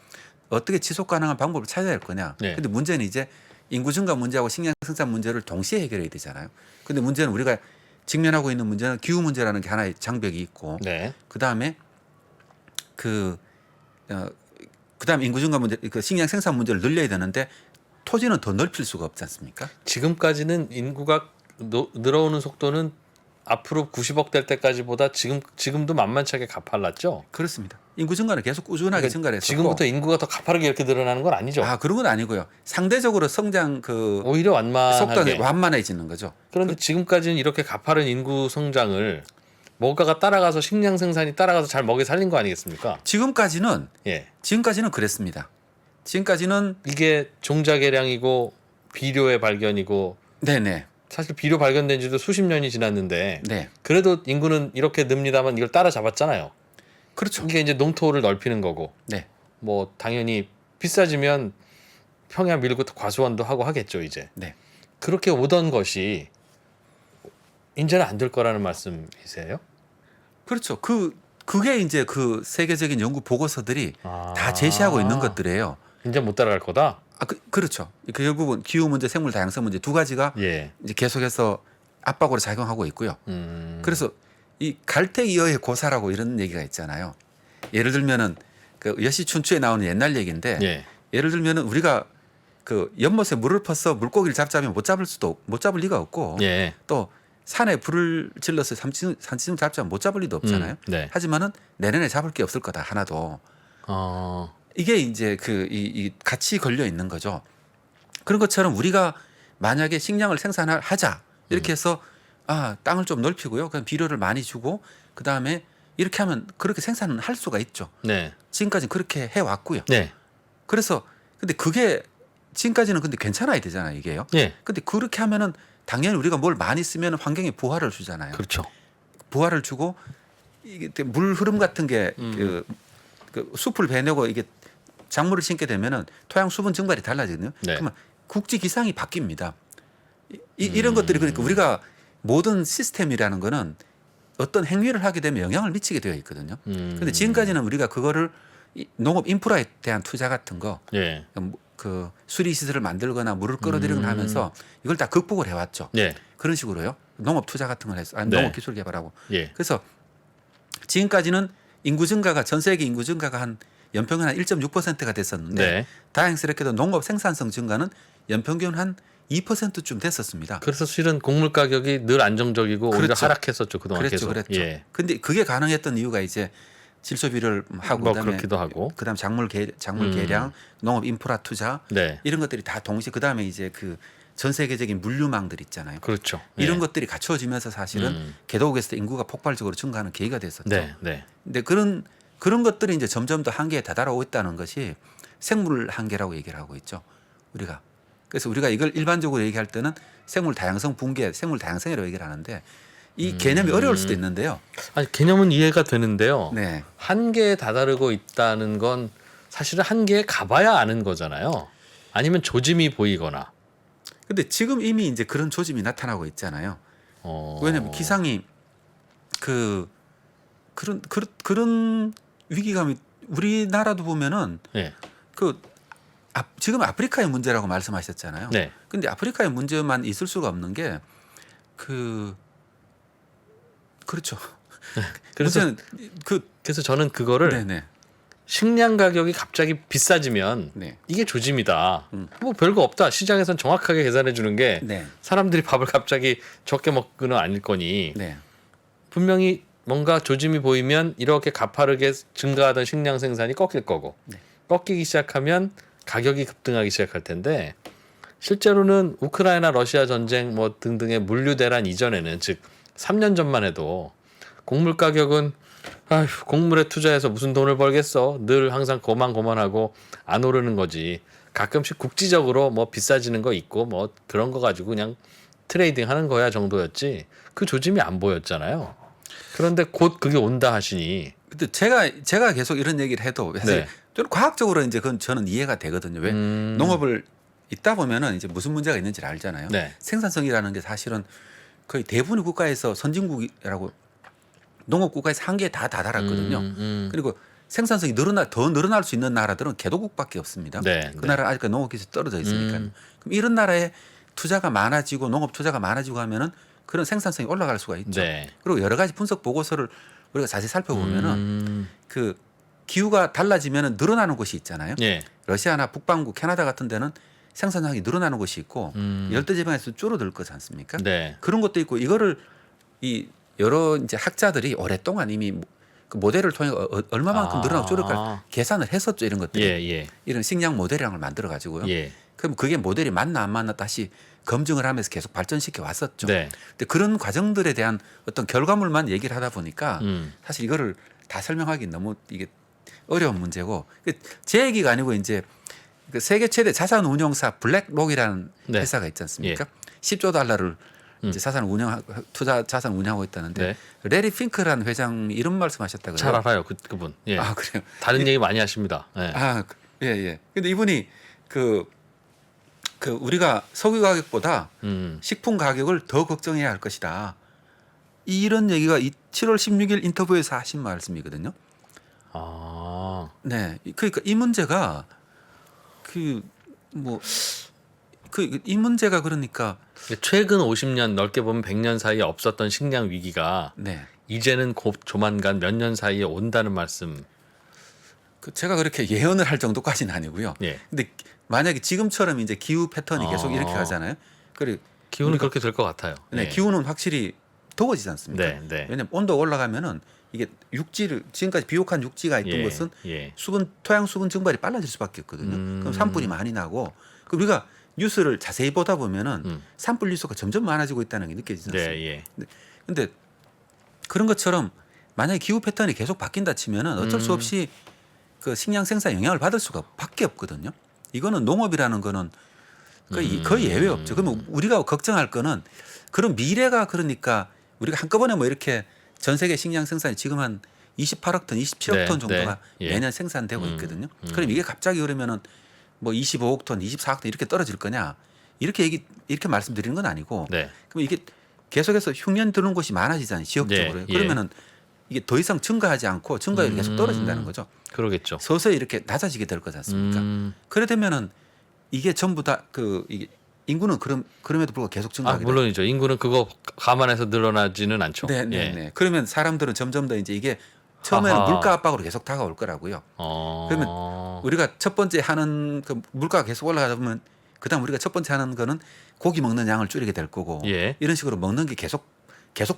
어떻게 지속 가능한 방법을 찾아야 할 거냐.
네.
근데 문제는 이제 인구 증가 문제하고 식량 생산 문제를 동시에 해결해야 되잖아요. 근데 문제는 우리가 직면하고 있는 문제는 기후 문제라는 게 하나의 장벽이 있고
네.
그다음에 그다음에 인구 증가 문제 그 식량 생산 문제를 늘려야 되는데 토지는 더 넓힐 수가 없지 않습니까?
지금까지는 인구가 늘어오는 속도는 앞으로 90억 될 때까지보다 지금도 만만치 않게 가팔랐죠.
그렇습니다. 인구 증가는 계속 꾸준하게
그러니까
증가를 했었고
지금부터 인구가 더 가파르게 이렇게 늘어나는 건 아니죠.
아 그런 건 아니고요. 상대적으로 성장 그
오히려
속도가
완만하게.
완만해지는 거죠.
그런데 지금까지는 이렇게 가파른 인구 성장을 뭔가가 따라가서 식량 생산이 따라가서 잘 먹여 살린 거 아니겠습니까?
지금까지는
예.
그랬습니다. 지금까지는
이게 종자 개량이고 비료의 발견이고
네네
사실 비료 발견된 지도 수십 년이 지났는데
네
그래도 인구는 이렇게 늡니다만 이걸 따라잡았잖아요.
그렇죠.
이게 이제 농토를 넓히는 거고
네
뭐 당연히 비싸지면 평야 밀고 과수원도 하고 하겠죠 이제.
네.
그렇게 오던 것이 이제는 안 될 거라는 말씀이세요?
그렇죠. 그게 이제 그 세계적인 연구 보고서들이
아.
다 제시하고 있는 것들이에요.
이제 못 따라갈 거다.
그렇죠. 그 결국은 기후 문제, 생물 다양성 문제 두 가지가
예.
이제 계속해서 압박으로 작용하고 있고요. 그래서 이 갈대이어의 고사라고 이런 얘기가 있잖아요. 예를 들면은 그 여시춘추에 나오는 옛날 얘기인데
예.
예를 들면은 우리가 그 연못에 물을 퍼서 물고기를 잡자면 못 잡을 리가 없고
예.
또 산에 불을 질러서 산짐승 잡자면 못 잡을 리도 없잖아요.
네.
하지만은 내년에 잡을 게 없을 거다 하나도. 이게 이제 이 같이 걸려 있는 거죠. 그런 것처럼 우리가 만약에 식량을 생산하자 이렇게 해서 땅을 좀 넓히고요. 그냥 비료를 많이 주고 그 다음에 이렇게 하면 그렇게 생산을 할 수가 있죠.
네.
지금까지 그렇게 해 왔고요.
네.
그래서 근데 그게 지금까지는 근데 괜찮아야 되잖아요, 이게요.
예.
근데 그렇게 하면은 당연히 우리가 뭘 많이 쓰면 환경에 부하를 주잖아요.
그렇죠.
부하를 주고 이게 물 흐름 같은 게 그 숲을 베내고 이게 작물을 심게 되면은 토양 수분 증발이 달라지거든요.
네.
그러면 국지 기상이 바뀝니다. 이런 것들이 그러니까 우리가 모든 시스템이라는 거는 어떤 행위를 하게 되면 영향을 미치게 되어 있거든요. 근데 지금까지는 우리가 그거를 농업 인프라에 대한 투자 같은 거,
예.
그 수리 시설을 만들거나 물을 끌어들이거나 하면서 이걸 다 극복을 해왔죠.
예.
그런 식으로요. 농업 투자 같은 걸 해서
네.
농업 기술 개발하고.
예.
그래서 지금까지는 인구 증가가 전 세계 인구 증가가 한 연평균 한 1.6%가 됐었는데
네.
다행스럽게도 농업 생산성 증가는 연평균 한 2%쯤 됐었습니다.
그래서 실은 곡물 가격이 늘 안정적이고 오히려
그렇죠.
하락했었죠 그동안
그랬죠,
계속.
그랬죠.
예.
근데 그게 가능했던 이유가 이제 질소 비료를 하고
뭐
그다음에
그렇기도 하고.
그다음 작물 개량, 농업 인프라 투자
네.
이런 것들이 다 동시에 그다음에 이제 그 전 세계적인 물류망들 있잖아요.
그렇죠.
이런
예.
것들이 갖춰지면서 사실은 개도국에서 인구가 폭발적으로 증가하는 계기가 됐었죠.
네. 네.
근데 그런 것들이 이제 점점 더 한계에 다다라오고 있다는 것이 생물 한계라고 얘기를 하고 있죠. 우리가. 그래서 우리가 이걸 일반적으로 얘기할 때는 생물 다양성 붕괴, 생물 다양성이라고 얘기를 하는데 이 개념이 어려울 수도 있는데요.
아니 개념은 이해가 되는데요.
네.
한계에 다다르고 있다는 건 사실은 한계에 가봐야 아는 거잖아요. 아니면 조짐이 보이거나.
근데 지금 이미 이제 그런 조짐이 나타나고 있잖아요. 왜냐하면 기상이 그런 위기감이 우리나라도 보면은
네.
지금 아프리카의 문제라고 말씀하셨잖아요.
네.
근데 아프리카의 문제만 있을 수가 없는 게 그렇죠.
그래서
문제는
그래서 저는 그거를
네네.
식량 가격이 갑자기 비싸지면
네.
이게 조짐이다. 뭐 별거 없다. 시장에선 정확하게 계산해 주는 게
네.
사람들이 밥을 갑자기 적게 먹고는 아닐 거니
네.
분명히 뭔가 조짐이 보이면 이렇게 가파르게 증가하던 식량 생산이 꺾일 거고
네.
꺾이기 시작하면 가격이 급등하기 시작할 텐데 실제로는 우크라이나 러시아 전쟁 뭐 등등의 물류 대란 이전에는 즉 3년 전만 해도 곡물 가격은 아휴, 곡물에 투자해서 무슨 돈을 벌겠어. 늘 항상 고만고만하고 안 오르는 거지. 가끔씩 국지적으로 뭐 비싸지는 거 있고 뭐 그런 거 가지고 그냥 트레이딩 하는 거야 정도였지. 그 조짐이 안 보였잖아요. 그런데 곧 그게 온다 하시니.
근데 제가 계속 이런 얘기를 해도 사실
네.
저는 과학적으로 이제 그건 저는 이해가 되거든요. 왜 농업을 있다 보면은 이제 무슨 문제가 있는지를 알잖아요.
네.
생산성이라는 게 사실은 거의 대부분의 국가에서 선진국이라고 농업 국가에서 한계에 다 다다랐거든요. 그리고 생산성이 더 늘어날 수 있는 나라들은 개도국밖에 없습니다.
네,
그 나라 아직까지 농업 기술이 떨어져 있으니까. 그럼 이런 나라에 투자가 많아지고 농업 투자가 많아지고 하면은 그런 생산성이 올라갈 수가 있죠.
네.
그리고 여러 가지 분석 보고서를 우리가 자세히 살펴보면은 그 기후가 달라지면은 늘어나는 곳이 있잖아요.
예.
러시아나 북반구, 캐나다 같은 데는 생산량이 늘어나는 곳이 있고 열대 지방에서 줄어들 거지 않습니까?
네.
그런 것도 있고 이거를 이 여러 이제 학자들이 오랫동안 이미 그 모델을 통해 얼마만큼 늘어나고 줄을까 계산을 했었죠. 이런 것들이.
예.
이런 식량 모델이라는 걸 만들어 가지고요.
예.
그럼 그게 모델이 맞나 안 맞나 다시 검증을 하면서 계속 발전시켜 왔었죠.
네.
근데 그런 과정들에 대한 어떤 결과물만 얘기를 하다 보니까 사실 이거를 다 설명하기 너무 이게 어려운 문제고 제 얘기가 아니고 이제 그 세계 최대 자산 운용사 블랙록이라는
네.
회사가 있지 않습니까? 10조 달러를 이제 투자 자산 운영하고 있다는데
네.
레리 핑크라는 회장이 이런 말씀하셨다고요.
잘 알아요. 그분. 예.
아 그래요.
다른 얘기 많이 하십니다. 예.
예. 근데 이분이 그 우리가 석유 가격보다 식품 가격을 더 걱정해야 할 것이다. 이런 얘기가 7월 16일 인터뷰에서 하신 말씀이거든요. 네. 그러니까 이 문제가 이 문제가 그러니까
최근 50년 넓게 보면 100년 사이에 없었던 식량 위기가
네.
이제는 곧 조만간 몇 년 사이에 온다는 말씀.
제가 그렇게 예언을 할 정도까지는 아니고요.
예.
근데 만약에 지금처럼 이제 기후 패턴이 계속 이렇게 가잖아요. 그리고
기후는 그렇게 될 것 같아요.
네,
예.
기후는 확실히 더워지지 않습니까?
네.
왜냐하면 온도가 올라가면은 이게 육지를 지금까지 비옥한 육지가 있던 것은 토양 수분 증발이 빨라질 수밖에 없거든요. 그럼 산불이 많이 나고 우리가 뉴스를 자세히 보다 보면은 산불 뉴스가 점점 많아지고 있다는 게 느껴지지 않습니까? 근데 그런 것처럼 만약에 기후 패턴이 계속 바뀐다 치면은 어쩔 수 없이 그 식량 생산에 영향을 받을 수가 밖에 없거든요. 이거는 농업이라는 거는 거의 예외 없죠. 그러면 우리가 걱정할 거는 그런 미래가 그러니까 우리가 한꺼번에 뭐 이렇게 전 세계 식량 생산이 지금 한 28억 톤, 27억 톤 정도가 매년 생산되고 있거든요. 그럼 이게 갑자기 그러면은 뭐 25억 톤, 24억 톤 이렇게 떨어질 거냐? 이렇게 말씀드리는 건 아니고. 그럼 이게 계속해서 흉년 드는 곳이 많아지잖아요. 지역적으로.
예,
그러면은 이게 더 이상 증가하지 않고 증가율이 계속 떨어진다는 거죠.
그러겠죠.
서서히 이렇게 낮아지게 될 거지 않습니까? 그래 되면은 이게 전부 다 그 이게 인구는 그럼에도 불구하고 계속
아,
증가하게 돼요.
물론이죠. 인구는 그거 감안해서 늘어나지는 않죠.
네, 네,
예.
네. 그러면 사람들은 점점 더 이제 이게 처음에는
아하.
물가 압박으로 계속 다가올 거라고요. 그러면 우리가 첫 번째 하는 그 물가가 계속 올라가다 보면 그다음 우리가 첫 번째 하는 거는 고기 먹는 양을 줄이게 될 거고
예.
이런 식으로 먹는 게 계속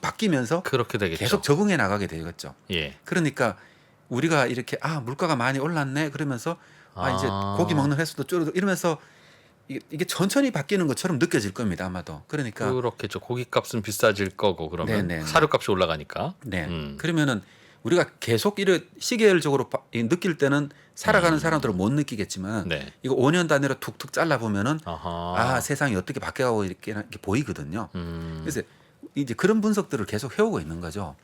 바뀌면서
그렇게 되겠죠.
계속 적응해 나가게 되겠죠.
예.
그러니까 우리가 이렇게 물가가 많이 올랐네 그러면서 이제 고기 먹는 횟수도 줄어들고 이러면서 이게 천천히 바뀌는 것처럼 느껴질 겁니다 아마도. 그러니까
그렇겠죠. 고기값은 비싸질 거고 그러면
네네.
사료값이 올라가니까.
네. 그러면은 우리가 계속 이런 시계열적으로 느낄 때는 살아가는 사람들은 못 느끼겠지만
네.
이거 5년 단위로 툭툭 잘라 보면은
아하.
세상이 어떻게 바뀌어가고 이렇게 보이거든요. 그래서 이제 그런 분석들을 계속 해오고 있는 거죠.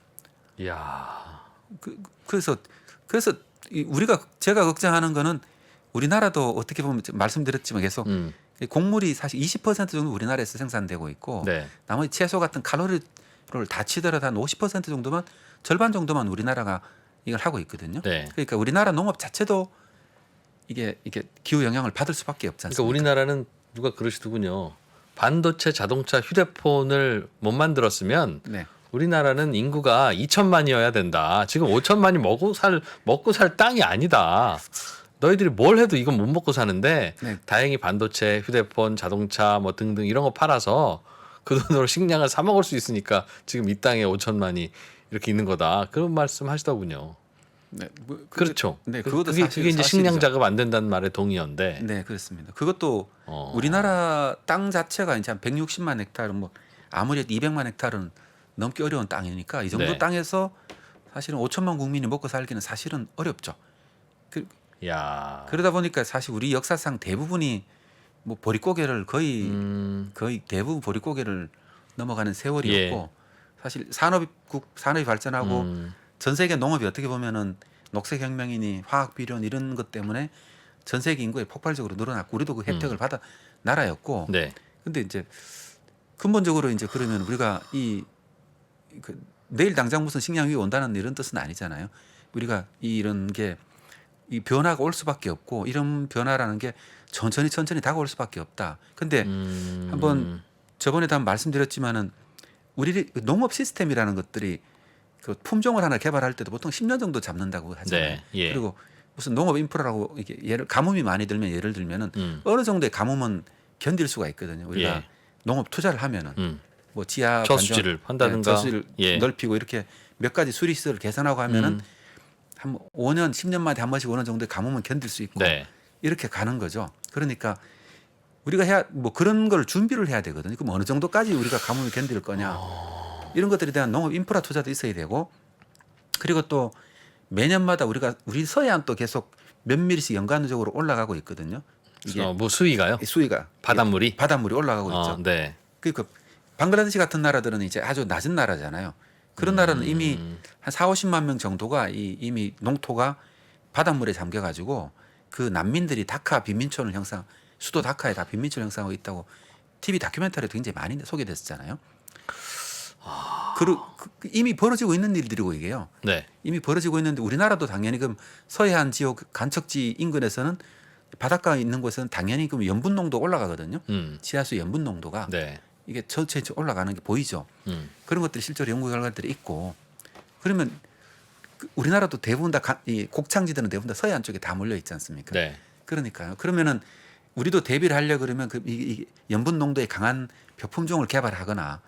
이야.
그래서 우리가 제가 걱정하는 거는 우리나라도 어떻게 보면 말씀드렸지만 계속 곡물이 사실 20% 정도 우리나라에서 생산되고 있고
네.
나머지 채소 같은 칼로리를 다 치더라도 한 50% 정도만 절반 정도만 우리나라가 이걸 하고 있거든요.
네.
그러니까 우리나라 농업 자체도 이게 기후 영향을 받을 수밖에 없지 않습니까?
그러니까 우리나라는 누가 그러시더군요. 반도체, 자동차, 휴대폰을 못 만들었으면
네.
우리나라는 인구가 2천만이어야 된다. 지금 5천만이 먹고 살 땅이 아니다. 너희들이 뭘 해도 이건 못 먹고 사는데
네.
다행히 반도체, 휴대폰, 자동차 뭐 등등 이런 거 팔아서 그 돈으로 식량을 사 먹을 수 있으니까 지금 이 땅에 5천만이 이렇게 있는 거다. 그런 말씀 하시더군요.
네.
그렇죠.
네, 그것도
그게 이제
사실이죠.
식량 자급 안 된다는 말의 동의어인데.
네, 그렇습니다. 그것도 우리나라 땅 자체가 이제 한 160만 헥타르 뭐 아무리 200만 헥타르는 넘기 어려운 땅이니까 이 정도
네.
땅에서 사실은 5천만 국민이 먹고 살기는 사실은 어렵죠.
야.
그러다 보니까 사실 우리 역사상 대부분이 뭐 보릿고개를 거의 대부분 보릿고개를 넘어가는 세월이었고 사실 산업이 발전하고 전 세계 농업이 어떻게 보면은 녹색혁명이니 화학비료 이런 것 때문에 전 세계 인구에 폭발적으로 늘어났고 우리도 그 혜택을 받아 나라였고
네.
근데 이제 근본적으로 이제 그러면 우리가 내일 당장 무슨 식량 위기 온다는 이런 뜻은 아니잖아요. 우리가 이런 게 이 변화가 올 수밖에 없고 이런 변화라는 게 천천히 다가올 수밖에 없다. 근데 한번 저번에도 한번 말씀드렸지만은 우리 농업 시스템이라는 것들이 그 품종을 하나 개발할 때도 보통 10년 정도 잡는다고 하잖아요.
네, 예.
그리고 무슨 농업 인프라라고 이게 가뭄이 많이 들면 예를 들면은 어느 정도의 가뭄은 견딜 수가 있거든요. 우리가
예.
농업 투자를 하면은 뭐 지하
저수지를 한다든가
저수지를
예.
넓히고 이렇게 몇 가지 수리시설을 개선하고 하면은 한 5년, 10년마다 한 번씩 오는 정도의 가뭄은 견딜 수 있고
네.
이렇게 가는 거죠. 그러니까 우리가 뭐 그런 걸 준비를 해야 되거든요. 그럼 어느 정도까지 우리가 가뭄을 견딜 거냐 이런 것들에 대한 농업 인프라 투자도 있어야 되고 그리고 또 매년마다 우리 서해안 또 계속 몇 밀씩 연간적으로 올라가고 있거든요. 이게
뭐 수위가요?
수위가
바닷물이
올라가고 있죠.
네.
그러니까 방글라데시 같은 나라들은 이제 아주 낮은 나라잖아요. 그런 나라는 이미 한 4~50만 명 정도가 이미 농토가 바닷물에 잠겨 가지고 그 난민들이 다카 빈민촌을 수도 다카에 다 빈민촌을 형성하고 있다고 TV 다큐멘터리도 굉장히 많이 소개됐었잖아요. 이미 벌어지고 있는 일들이고 이게요.
네.
이미 벌어지고 있는데 우리나라도 당연히 그럼 서해안 지역 간척지 인근에서는 바닷가 있는 곳에서는 당연히 그럼 염분 농도 올라가거든요. 지하수 염분 농도가
네.
이게 전체 올라가는 게 보이죠. 그런 것들이 실제로 연구 결과들이 있고 그러면 우리나라도 대부분 다 이 곡창지대는 대부분 다 서해안 쪽에 다 몰려 있지 않습니까?
네.
그러니까요. 그러면은 우리도 대비를 하려 그러면 이 염분 농도에 강한 벼품종을 개발하거나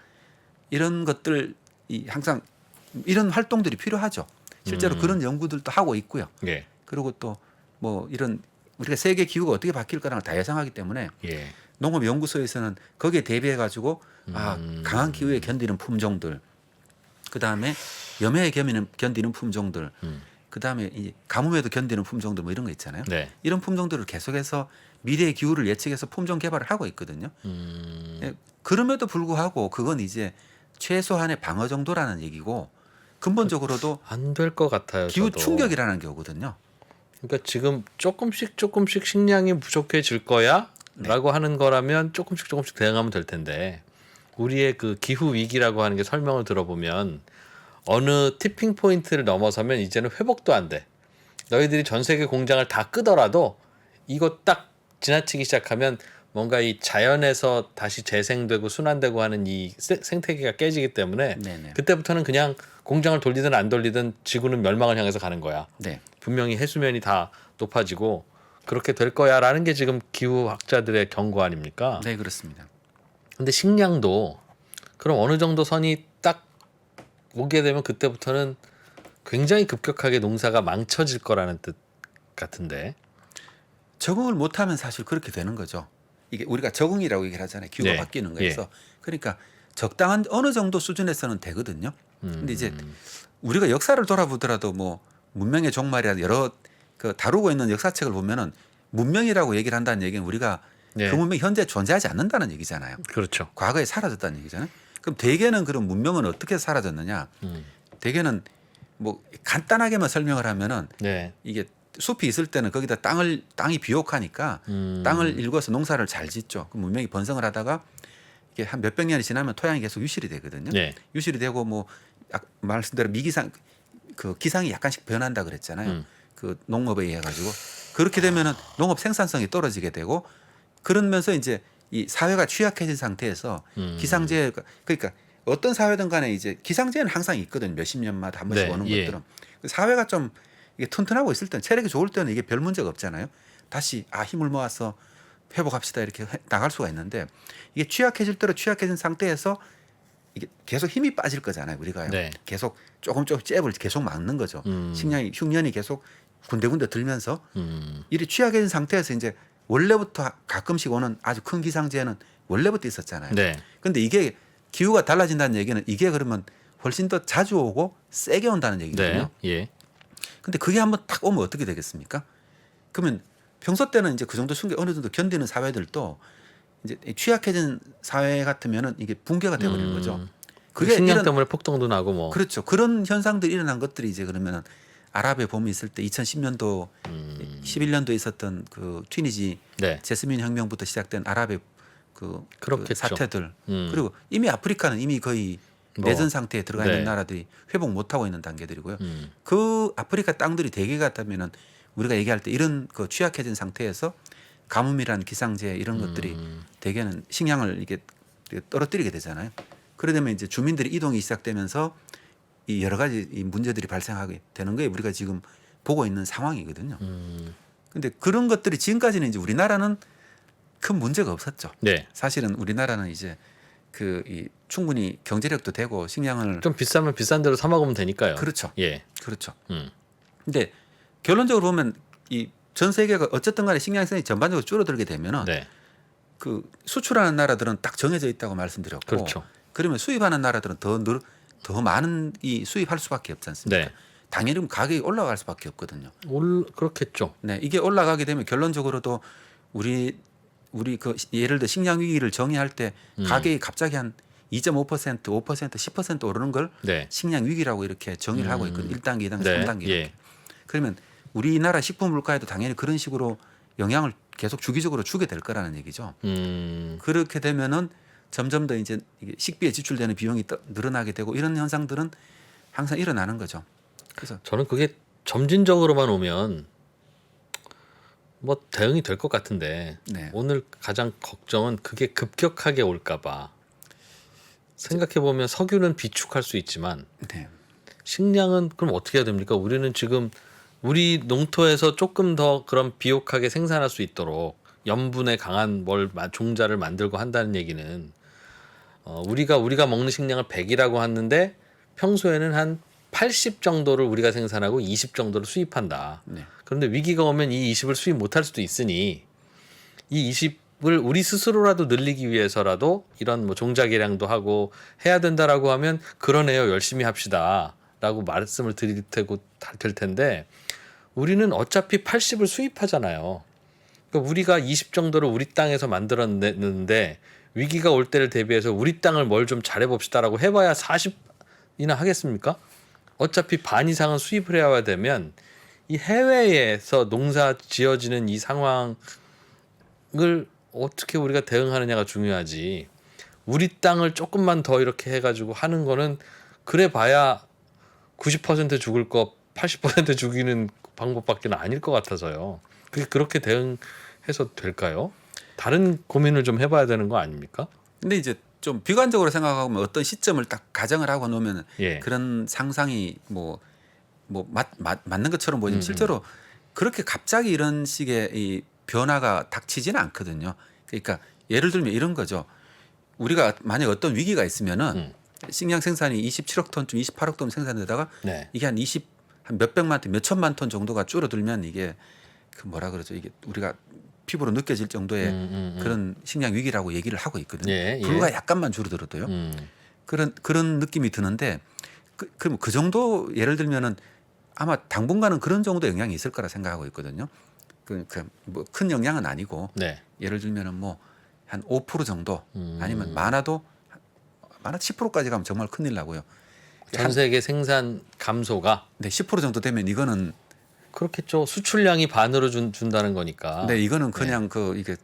이런 것들 항상 이런 활동들이 필요하죠. 실제로 그런 연구들도 하고 있고요.
예.
그리고 또 뭐 이런 우리가 세계 기후가 어떻게 바뀔 거라는 걸 다 예상하기 때문에
예.
농업연구소에서는 거기에 대비해 가지고 강한 기후에 견디는 품종들, 그 다음에 염해에 견디는 품종들, 그 다음에 이 가뭄에도 견디는 품종들 뭐 이런 거 있잖아요.
네.
이런 품종들을 계속해서 미래의 기후를 예측해서 품종 개발을 하고 있거든요. 예, 그럼에도 불구하고 그건 이제 최소한의 방어 정도라는 얘기고 근본적으로도
안 될 것 같아요.
기후
저도.
충격이라는 게 오거든요.
그러니까 지금 조금씩 식량이 부족해질 거야라고 하는 거라면 조금씩 대응하면 될 텐데 우리의 그 기후 위기라고 하는 게 설명을 들어보면 어느 티핑 포인트를 넘어서면 이제는 회복도 안 돼. 너희들이 전 세계 공장을 다 끄더라도 이거 딱 지나치기 시작하면 뭔가 이 자연에서 다시 재생되고 순환되고 하는 이 생태계가 깨지기 때문에
네네.
그때부터는 그냥 공장을 돌리든 안 돌리든 지구는 멸망을 향해서 가는 거야.
네.
분명히 해수면이 다 높아지고 그렇게 될 거야라는 게 지금 기후학자들의 경고 아닙니까?
네, 그렇습니다.
근데 식량도 그럼 어느 정도 선이 딱 오게 되면 그때부터는 굉장히 급격하게 농사가 망쳐질 거라는 뜻 같은데.
적응을 못하면 사실 그렇게 되는 거죠. 이게 우리가 적응이라고 얘기를 하잖아요. 기후가
네.
바뀌는 거에서. 그러니까 적당한 어느 정도 수준에서는 되거든요. 근데 이제 우리가 역사를 돌아보더라도 뭐 문명의 종말이라 여러 그 다루고 있는 역사책을 보면은 문명이라고 얘기를 한다는 얘기는 우리가
네.
그 문명이 현재 존재하지 않는다는 얘기잖아요.
그렇죠.
과거에 사라졌다는 얘기잖아요. 그럼 대개는 그런 문명은 어떻게 사라졌느냐? 대개는 뭐 간단하게만 설명을 하면은
네.
이게 숲이 있을 때는 거기다 땅이 비옥하니까 땅을 일궈서 농사를 잘 짓죠. 그 문명이 번성을 하다가 이게 한 몇백 년이 지나면 토양이 계속 유실이 되거든요.
네.
유실이 되고 뭐 말씀대로 미기상 그 기상이 약간씩 변한다 그랬잖아요. 그 농업에 의해 가지고 그렇게 되면은 농업 생산성이 떨어지게 되고 그러면서 이제 이 사회가 취약해진 상태에서 기상재해 그러니까 어떤 사회든 간에 이제 기상재해는 항상 있거든요. 몇십 년마다 한 번씩
네,
오는
예.
것들은 사회가 좀 이게 튼튼하고 있을 때는 체력이 좋을 때는 이게 별 문제가 없잖아요. 다시 힘을 모아서 회복합시다 이렇게 나갈 수가 있는데 이게 취약해질 대로 취약해진 상태에서 이게 계속 힘이 빠질 거잖아요. 우리가요.
네.
계속 조금 잽을 계속 막는 거죠. 식량이 흉년이 계속 군데군데 들면서 이리 취약해진 상태에서 이제 원래부터 가끔씩 오는 아주 큰 기상재해는 원래부터 있었잖아요.
네.
근데 이게 기후가 달라진다는 얘기는 이게 그러면 훨씬 더 자주 오고 세게 온다는 얘기거든요.
네. 예.
근데 그게 한번 딱 오면 어떻게 되겠습니까? 그러면 평소 때는 이제 그 정도 충격 어느 정도 견디는 사회들도 이제 취약해진 사회 같으면은 이게 붕괴가 돼버리는 거죠.
그게 식량
이런-
때문에 폭동도 나고 뭐.
그렇죠. 그런 현상들이 일어난 것들이 이제 그러면은 아랍의 봄이 있을 때 2010년도 11년도에 있었던 그 튀니지
네.
제스민 혁명부터 시작된 아랍의 그
그렇겠죠.
사태들
음.
그리고 이미 아프리카는 이미 거의
뭐,
내전 상태에 들어가
네.
있는 나라들이 회복 못하고 있는 단계들이고요.
음.
그 아프리카 땅들이 대개 같다면은 우리가 얘기할 때 이런 그 취약해진 상태에서 가뭄이란 기상재해 이런 것들이 대개는 식량을 이게 떨어뜨리게 되잖아요. 그러다 보면 이제 주민들이 이동이 시작되면서 이 여러 가지 이 문제들이 발생하게 되는 거에 우리가 지금 보고 있는 상황이거든요. 근데 그런 것들이 지금까지는 이제 우리나라는 큰 문제가 없었죠.
네.
사실은 우리나라는 이제 그 이 충분히 경제력도 되고 식량을
좀 비싸면 비싼 대로 사 먹으면 되니까요.
그렇죠.
예.
그렇죠.
음.
근데 결론적으로 보면 이 전 세계가 어쨌든 간에 식량성이 전반적으로 줄어들게 되면은
네.
그 수출하는 나라들은 딱 정해져 있다고 말씀드렸고
그렇죠.
그러면 수입하는 나라들은 더 많은 이 수입할 수밖에 없지 않습니까?
네.
당연히 그럼 가격이 올라갈 수밖에 없거든요.
그렇겠죠.
네, 이게 올라가게 되면 결론적으로도 우리 그 예를 들어 식량 위기를 정의할 때 가격이 갑자기 한 2.5%, 5%, 10% 오르는 걸
네.
식량 위기라고 이렇게 정의를 하고 있거든요. 1단계, 2단계,
네.
3단계.
예.
이렇게. 그러면 우리나라 식품 물가에도 당연히 그런 식으로 영향을 계속 주기적으로 주게 될 거라는 얘기죠. 그렇게 되면은 점점 더 이제 이게 식비에 지출되는 비용이 늘어나게 되고 이런 현상들은 항상 일어나는 거죠. 그래서
저는 그게 점진적으로만 오면 뭐 대응이 될 것 같은데
네.
오늘 가장 걱정은 그게 급격하게 올까봐. 생각해 보면 석유는 비축할 수 있지만
네.
식량은 그럼 어떻게 해야 됩니까? 우리는 지금 우리 농토에서 조금 더 그런 비옥하게 생산할 수 있도록 염분에 강한 종자를 만들고 한다는 얘기는 우리가 먹는 식량을 100이라고 하는데 평소에는 한 80 정도를 우리가 생산하고 20 정도를 수입한다.
네.
그런데 위기가 오면 이 20을 수입 못할 수도 있으니 이 20을 우리 스스로라도 늘리기 위해서라도 이런 뭐 종자개량도 하고 해야 된다라고 하면 그러네요. 열심히 합시다라고 말씀을 드릴 텐데 우리는 어차피 80을 수입하잖아요. 그러니까 우리가 20 정도를 우리 땅에서 만들어냈는데 위기가 올 때를 대비해서 우리 땅을 뭘 좀 잘해봅시다라고 해봐야 40이나 하겠습니까? 어차피 반 이상은 수입을 해야 되면 이 해외에서 농사 지어지는 이 상황을 어떻게 우리가 대응하느냐가 중요하지. 우리 땅을 조금만 더 이렇게 해가지고 하는 거는 그래봐야 90% 죽을 거 80% 죽이는 방법밖에 아닐 것 같아서요. 그게 그렇게 대응해서 될까요? 다른 고민을 좀 해봐야 되는 거 아닙니까?
근데 이제 좀 비관적으로 생각하면 어떤 시점을 딱 가정을 하고 놓으면
예.
그런 상상이 맞는 것처럼 보이지만 실제로 그렇게 갑자기 이런 식의 이 변화가 닥치지는 않거든요. 그러니까 예를 들면 이런 거죠. 우리가 만약 어떤 위기가 있으면은 식량 생산이 27억 톤쯤 28억 톤 생산되다가
네.
이게 한 몇백만 톤, 몇천만 톤 정도가 줄어들면 이게 그 뭐라 그러죠? 이게 우리가 피부로 느껴질 정도의 그런 식량 위기라고 얘기를 하고 있거든요.
예, 예.
불과 약간만 줄어들어도요. 그런 느낌이 드는데 그럼 그 정도 예를 들면은 아마 당분간은 그런 정도 영향이 있을 거라 생각하고 있거든요. 그러니까 뭐 큰 영향은 아니고
네.
예를 들면은 뭐 한 5% 정도 아니면 많아도 10%까지 가면 정말 큰일 나고요.
전 세계 생산 감소가
네, 10% 정도 되면 이거는
그렇겠죠. 수출량이 반으로 준다는 거니까.
네, 이거는 그냥 이게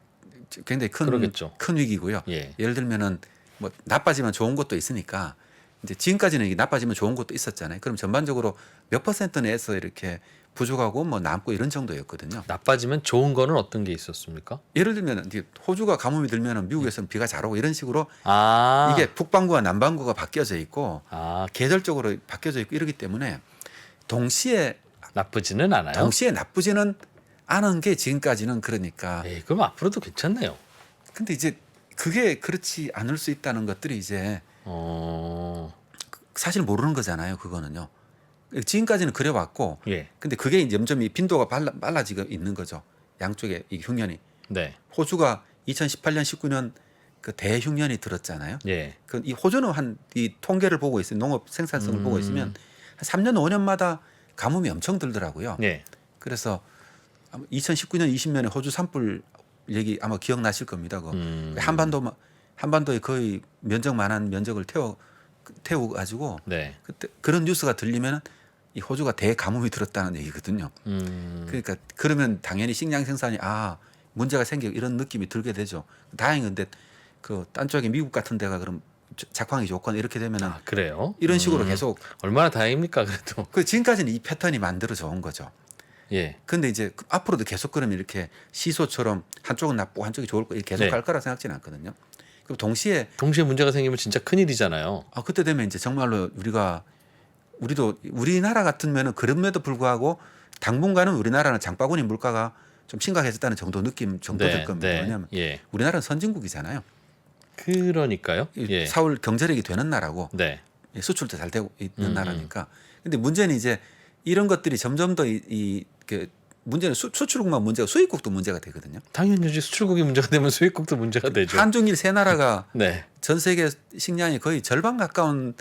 굉장히
그러겠죠.
큰 위기고요.
예.
예를 들면은 뭐 나빠지면 좋은 것도 있으니까 이제 지금까지는 이게 나빠지면 좋은 것도 있었잖아요. 그럼 전반적으로 몇 퍼센트 내에서 이렇게 부족하고 뭐 남고 이런 정도였거든요.
나빠지면 좋은 거는 어떤 게 있었습니까?
예를 들면 이제 호주가 가뭄이 들면은 미국에서는 비가 잘 오고 이런 식으로
아,
이게 북반구와 남반구가 바뀌어져 있고
아,
계절적으로 바뀌어져 있고 이러기 때문에 동시에
나쁘지는 않아요.
나쁘지는 않은 게 지금까지는 그러니까.
에이, 그럼 앞으로도 괜찮네요.
근데 이제 그게 그렇지 않을 수 있다는 것들이 이제 사실 모르는 거잖아요. 그거는요. 지금까지는 그래왔고,
예,
근데 그게 이제 점점 이 빈도가 빨라지고 있는 거죠. 양쪽에 이 흉년이.
네,
호주가 2018년, 19년 그 대흉년이 들었잖아요.
예,
그 이 호주는 한 이 통계를 보고 있으면 농업 생산성을 보고 있으면 한 3년, 5년마다 가뭄이 엄청 들더라고요.
예,
그래서 2019년, 20년에 호주 산불 얘기 아마 기억나실 겁니다. 한반도에 거의 면적만한 면적을 태워 가지고
네,
그때 그런 뉴스가 들리면 이 호주가 대가뭄이 들었다는 얘기거든요. 그러니까 그러면 당연히 식량 생산이 문제가 생기고 이런 느낌이 들게 되죠. 다행히 근데 그 딴 쪽에 미국 같은 데가 그럼 작황이 좋거나 이렇게 되면은
아, 그래요?
이런 식으로 계속
얼마나 다행입니까, 그래도.
지금까지는 이 패턴이 만들어져 온 거죠.
예,
근데 이제 앞으로도 계속 그러면 이렇게 시소처럼 한쪽은 나쁘고 한쪽이 좋을 거 이렇게 계속
네.
갈 거라 생각지는 않거든요. 그럼 동시에
동시에 문제가 생기면 진짜 큰 일이잖아요.
그때 되면 이제 정말로 우리도 우리나라 같으면은 그럼에도 불구하고 당분간은 우리나라는 장바구니 물가가 좀 심각해졌다는 정도 느낌 정도
네,
들 겁니다.
네,
왜냐하면
예,
우리나라는 선진국이잖아요.
그러니까요. 예,
사월 경제력이 되는 나라고
네,
수출도 잘 되고 있는 나라니까. 근데 문제는 이제 이런 것들이 점점 더 문제는 수출국만 문제가 수입국도 문제가 되거든요.
당연히 수출국이 문제가 되면 수입국도 문제가 되죠.
한중일 세 나라가
네,
전 세계 식량의 거의 절반 가까운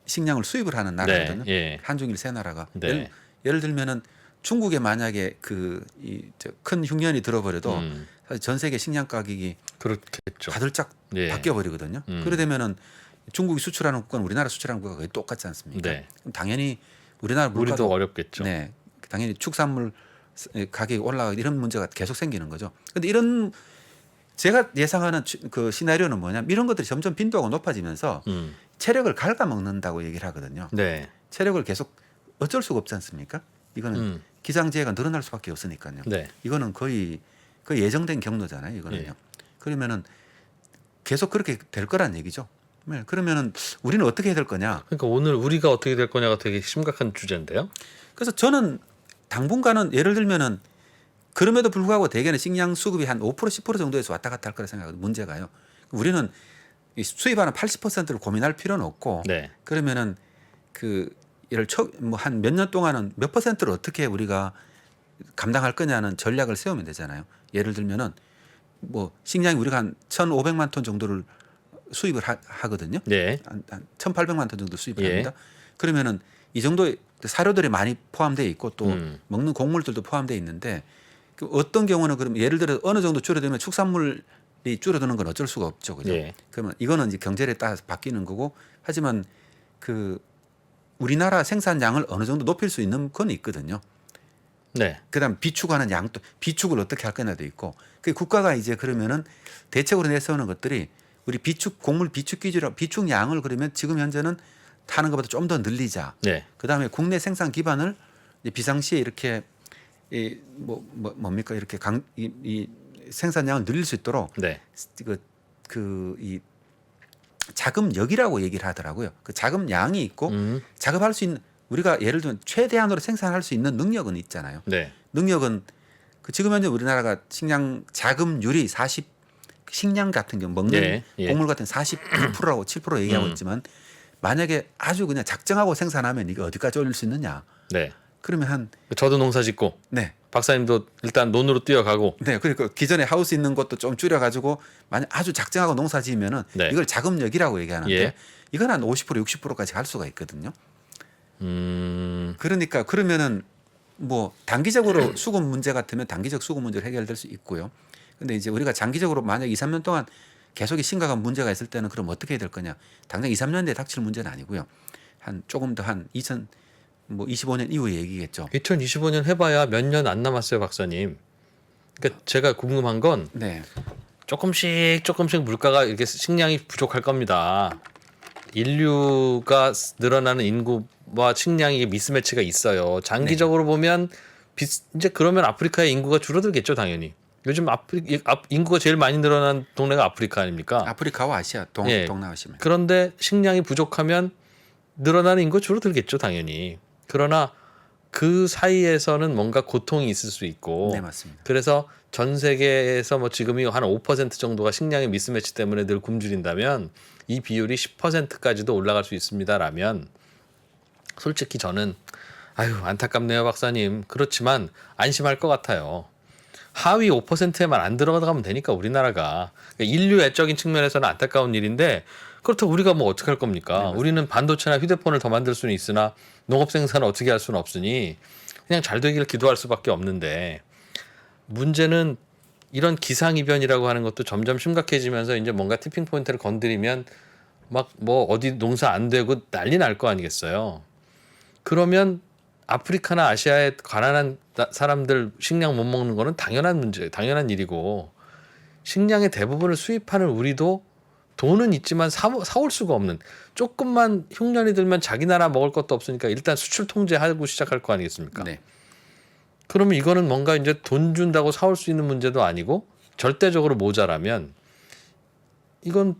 식량을 수입을 하는 나라거든요.
네, 예.
한중일 세 나라가.
네.
예를 들면은 중국에 만약에 큰 흉년이 들어버려도 사실 전 세계 식량 가격이
그렇겠죠.
가들짝
예.
바뀌어 버리거든요. 그래 되면은 중국이 수출하는 국가는 우리나라 수출하는 국가가 거의 똑같지 않습니까?
네.
그럼 당연히 우리나라 물가도
우리도 어렵겠죠.
네, 당연히 축산물 가격이 올라가고 이런 문제가 계속 생기는 거죠. 근데 이런 제가 예상하는 그 시나리오는 뭐냐면 이런 것들이 점점 빈도가 높아지면서 체력을 갉아먹는다고 얘기를 하거든요.
네,
체력을 계속 어쩔 수가 없지 않습니까? 이거는 기상재해가 늘어날 수밖에 없으니까요.
네,
이거는 거의 예정된 경로잖아요. 이거는요.
예.
그러면은 계속 그렇게 될 거란 얘기죠. 네, 그러면은 우리는 어떻게 해야 될 거냐?
그러니까 오늘 우리가 어떻게 될 거냐가 되게 심각한 주제인데요.
그래서 저는 당분간은 예를 들면은 그럼에도 불구하고 대개는 식량 수급이 한 5% 10% 정도에서 왔다 갔다 할 거라 생각하거든요. 문제가요. 우리는 이 수입하는 80%를 고민할 필요는 없고
네,
그러면은 한 몇 년 동안은 몇 퍼센트를 어떻게 우리가 감당할 거냐는 전략을 세우면 되잖아요. 예를 들면은 뭐 식량이 우리가 한 1,500만 톤 정도를 수입을 하거든요.
네,
한 1,800만 톤 정도 수입을
예.
합니다. 그러면은 이 정도의 사료들이 많이 포함되어 있고 또 먹는 곡물들도 포함되어 있는데 그 어떤 경우는 그럼 예를 들어 어느 정도 줄어들면 축산물이 줄어드는 건 어쩔 수가 없죠. 그죠?
예.
그러면 이거는 이제 경제에 따라서 바뀌는 거고 하지만 우리나라 생산량을 어느 정도 높일 수 있는 건 있거든요.
네,
그다음 비축하는 양도 비축을 어떻게 할 거냐도 있고 그 국가가 이제 그러면은 대책으로 내세우는 것들이 우리 비축 곡물 비축 기준으로 비축량을 그러면 지금 현재는 하는 것보다 좀 더 늘리자.
네.
그다음에 국내 생산 기반을 이제 비상시에 이렇게 뭡니까 이렇게 이 생산량을 늘릴 수 있도록
네.
이 자금력이라고 얘기를 하더라고요. 그 자금량이 있고 작업할 수 있는 우리가 예를 들면 최대한으로 생산할 수 있는 능력은 있잖아요.
네.
능력은 그 지금 현재 우리나라가 식량 자금률이 40 식량 같은 경우 먹는
예, 예.
곡물 같은 49%라고 7% 얘기하고 있지만 만약에 아주 그냥 작정하고 생산하면 이게 어디까지 올릴 수 있느냐?
네.
그러면 한
저도 농사 짓고
네.
박사님도 일단 논으로 뛰어가고
네, 그러니까 기존에 하우스 있는 것도 좀 줄여가지고 만약 아주 작정하고 농사 지으면은
네.
이걸 자금력이라고 얘기하는데
예.
이건 한 50% 60%까지 갈 수가 있거든요.
음.
그러니까 그러면은 뭐 단기적으로 수급 문제 같으면 단기적 수급 문제를 해결될 수 있고요. 근데 이제 우리가 장기적으로 만약 2, 3년 동안 계속 심각한 문제가 있을 때는 그럼 어떻게 해야 될 거냐? 당장 2, 3년 내에 닥칠 문제는 아니고요. 한 조금 더 한 25년 이후의 얘기겠죠.
2025년 해봐야 몇 년 안 남았어요, 박사님. 그러니까 제가 궁금한 건
네.
조금씩 물가가 이렇게 식량이 부족할 겁니다. 인류가 늘어나는 인구와 식량이 미스매치가 있어요. 장기적으로 보면 이제 그러면 아프리카의 인구가 줄어들겠죠, 당연히. 요즘 인구가 제일 많이 늘어난 동네가 아프리카 아닙니까?
아프리카와 아시아,
예.
동남아시아.
그런데 식량이 부족하면 늘어나는 인구가 줄어들겠죠, 당연히. 그러나 그 사이에서는 뭔가 고통이 있을 수 있고
네, 맞습니다.
그래서 전 세계에서 뭐 지금이 한 5% 정도가 식량의 미스매치 때문에 늘 굶주린다면 이 비율이 10%까지도 올라갈 수 있습니다라면 솔직히 저는 아유 안타깝네요 박사님. 그렇지만 안심할 것 같아요. 하위 5%에만 안 들어가면 되니까 우리나라가 그러니까 인류 애적인 측면에서는 안타까운 일인데 그렇다고 우리가 뭐 어떻게 할 겁니까? 우리는 반도체나 휴대폰을 더 만들 수는 있으나 농업 생산을 어떻게 할 수는 없으니 그냥 잘 되기를 기도할 수밖에 없는데 문제는 이런 기상이변이라고 하는 것도 점점 심각해지면서 이제 뭔가 티핑 포인트를 건드리면 막 뭐 어디 농사 안 되고 난리 날 거 아니겠어요. 그러면 아프리카나 아시아의 가난한 사람들 식량 못 먹는 거는 당연한 문제, 당연한 일이고 식량의 대부분을 수입하는 우리도 돈은 있지만 사올 수가 없는 조금만 흉년이 들면 자기 나라 먹을 것도 없으니까 일단 수출 통제하고 시작할 거 아니겠습니까?
네.
그러면 이거는 뭔가 이제 돈 준다고 사올 수 있는 문제도 아니고 절대적으로 모자라면 이건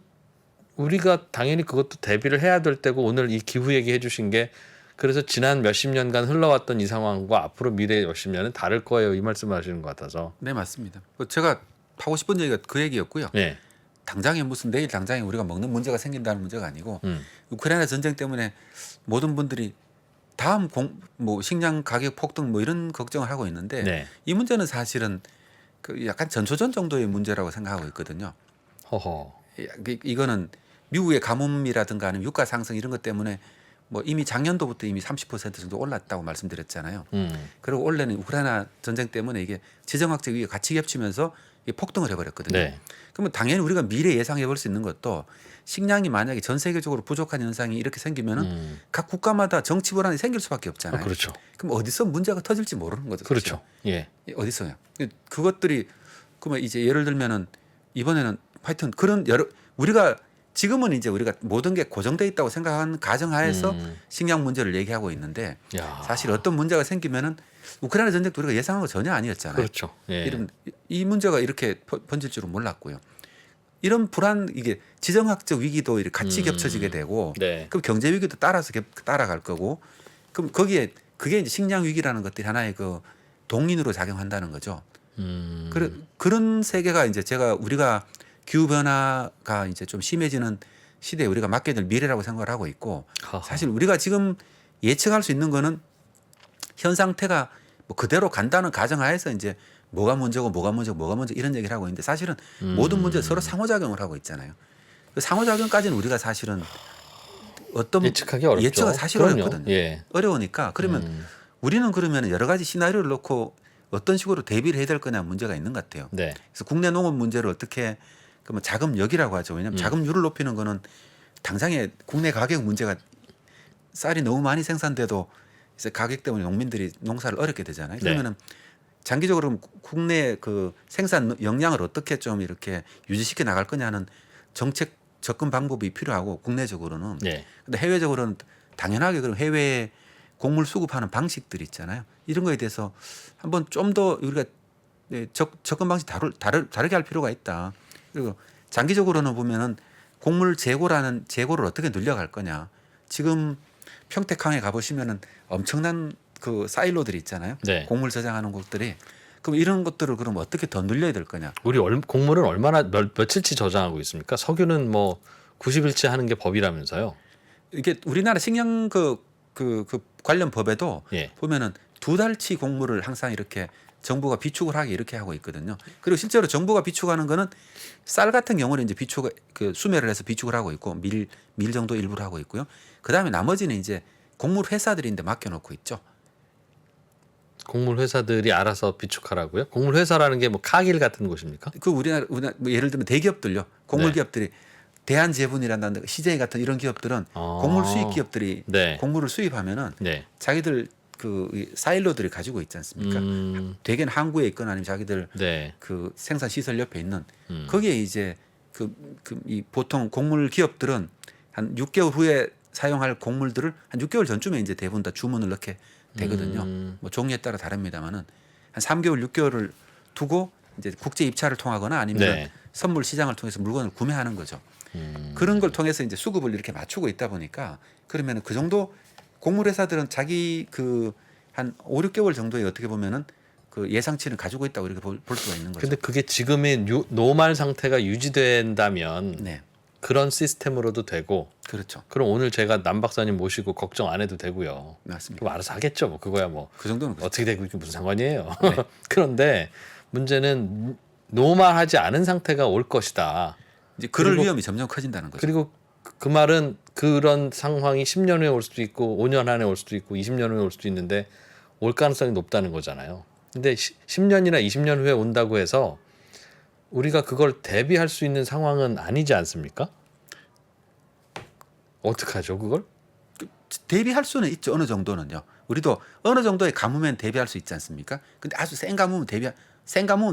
우리가 당연히 그것도 대비를 해야 될 때고 오늘 이 기후 얘기해 주신 게 그래서 지난 몇십 년간 흘러왔던 이 상황과 앞으로 미래 몇십 년은 다를 거예요. 이 말씀을 하시는 것 같아서.
네, 맞습니다. 제가 하고 싶은 얘기가 그 얘기였고요.
네.
당장에 무슨 내일 당장에 우리가 먹는 문제가 생긴다는 문제가 아니고 우크라이나 전쟁 때문에 모든 분들이 다음 뭐 식량 가격 폭등 뭐 이런 걱정을 하고 있는데
네.
이 문제는 사실은 그 약간 전초전 정도의 문제라고 생각하고 있거든요.
허허.
이거는 미국의 가뭄이라든가 아니면 유가 상승 이런 것 때문에 뭐 이미 작년도부터 이미 30% 정도 올랐다고 말씀드렸잖아요. 그리고 올해는 우크라이나 전쟁 때문에 이게 지정학적 위기가 같이 겹치면서 이게 폭등을 해버렸거든요.
네.
그러면 당연히 우리가 미래 예상해 볼 수 있는 것도 식량이 만약에 전 세계적으로 부족한 현상이 이렇게 생기면은 각 국가마다 정치 불안이 생길 수밖에 없잖아요.
그렇죠.
그럼 어디서 문제가 터질지 모르는 거죠.
그렇죠. 예.
어디서요? 그것들이 그러면 이제 예를 들면은 이번에는 하여튼 그런 우리가 지금은 이제 우리가 모든 게 고정돼 있다고 생각하는 가정하에서 식량 문제를 얘기하고 있는데
야.
사실 어떤 문제가 생기면은 우크라이나 전쟁도 우리가 예상한 거 전혀 아니었잖아요.
그렇죠. 예.
이 문제가 이렇게 번질 줄은 몰랐고요. 이런 불안 이게 지정학적 위기도 이렇게 같이 겹쳐지게 되고
네.
그럼 경제 위기도 따라서 따라갈 거고 그럼 거기에 그게 이제 식량 위기라는 것들이 하나의 그 동인으로 작용한다는 거죠. 그런 세계가 이제 우리가 기후 변화가 이제 좀 심해지는 시대에 우리가 맞게 될 미래라고 생각을 하고 있고
하하.
사실 우리가 지금 예측할 수 있는 거는 현 상태가 뭐 그대로 간다는 가정하에서 이제 뭐가 문제고 뭐가 문제 이런 얘기를 하고 있는데 사실은 모든 문제 서로 상호작용을 하고 있잖아요. 그 상호작용까지는 우리가 사실은 어떤
예측하기 어렵죠.
예측은 사실
그럼요.
어렵거든요.
예.
어려우니까 그러면 우리는 그러면 여러 가지 시나리오를 놓고 어떤 식으로 대비를 해야 될 거냐 문제가 있는 것 같아요.
네.
그래서 국내 농업 문제를 어떻게 그러면 자금력이라고 하죠. 왜냐하면 자금률을 높이는 거는 당장에 국내 가격 문제가 쌀이 너무 많이 생산돼도 이제 가격 때문에 농민들이 농사를 어렵게 되잖아요. 그러면은 장기적으로 국내 그 생산 역량을 어떻게 좀 이렇게 유지시켜 나갈 거냐는 정책 접근 방법이 필요하고 국내적으로는
예.
근데 해외적으로는 당연하게 그런 해외 곡물 수급하는 방식들이 있잖아요. 이런 거에 대해서 한번 좀 더 우리가 접근 방식 다르게 할 필요가 있다. 그리고 장기적으로는 보면은 곡물 재고를 어떻게 늘려갈 거냐. 지금 평택항에 가보시면은 엄청난 그 사일로들이 있잖아요.
네.
곡물 저장하는 곳들이. 그럼 이런 것들을 그럼 어떻게 더 늘려야 될 거냐.
우리 곡물은 얼마나 며칠치 저장하고 있습니까? 석유는 뭐 90일치 하는 게 법이라면서요.
이게 우리나라 식량 그 관련 법에도
예.
보면은 2달치 곡물을 항상 이렇게 정부가 비축을 하게 이렇게 하고 있거든요. 그리고 실제로 정부가 비축하는 거는 쌀 같은 경우는 이제 그 수매를 해서 비축을 하고 있고 밀 정도 일부를 하고 있고요. 그 다음에 나머지는 이제 곡물 회사들인데 맡겨놓고 있죠.
곡물 회사들이 알아서 비축하라고요? 곡물 회사라는 게 뭐 카길 같은 곳입니까?
그 우리나라 뭐 예를 들면 대기업들요. 곡물
네.
기업들이 대한제분이라는 CJ 같은 이런 기업들은 곡물 수입 기업들이
네.
곡물을 수입하면은
네.
자기들 그 사일로들이 가지고 있지 않습니까? 대개는 항구에 있거나 아니면 자기들
네.
그 생산 시설 옆에 있는 거기에 이제 이 보통 곡물 기업들은 한 6개월 후에 사용할 곡물들을 한 6개월 전쯤에 이제 대부분 다 주문을 넣게 되거든요. 뭐 종류에 따라 다릅니다만은 한 3개월, 6개월을 두고 이제 국제 입찰을 통하거나 아니면
네.
선물 시장을 통해서 물건을 구매하는 거죠. 그런 걸 통해서 이제 수급을 이렇게 맞추고 있다 보니까 그러면은 그 정도 곡물 회사들은 자기 그 한 5, 6개월 정도에 어떻게 보면은 그 예상치는 가지고 있다고 이렇게 볼 수가 있는 거죠.
근데 그게 지금의 노말 상태가 유지된다면
네,
그런 시스템으로도 되고
그렇죠.
그럼 오늘 제가 남 박사님 모시고 걱정 안 해도 되고요.
맞습니다.
그럼 알아서 하겠죠. 뭐 그거야 뭐
그 정도는 그렇죠.
어떻게 되고 이게 무슨 상관이에요. 그런데 문제는 노말하지 않은 상태가 올 것이다.
이제 그럴
그리고-
위험이 점점 커진다는 거죠.
그리고 그 말은 그런 상황이 10년 후에 올 수도 있고 5년 안에 올 수도 있고 20년 후에 올 수도 있는데 올 가능성이 높다는 거잖아요. 근데 10년이나 20년 후에 온다고 해서 우리가 그걸 대비할 수 있는 상황은 아니지 않습니까? 어떡하죠, 그걸?
대비할 수는 있죠. 어느 정도는요. 우리도 어느 정도의 가뭄엔 대비할 수 있지 않습니까? 근데 아주 센 가뭄은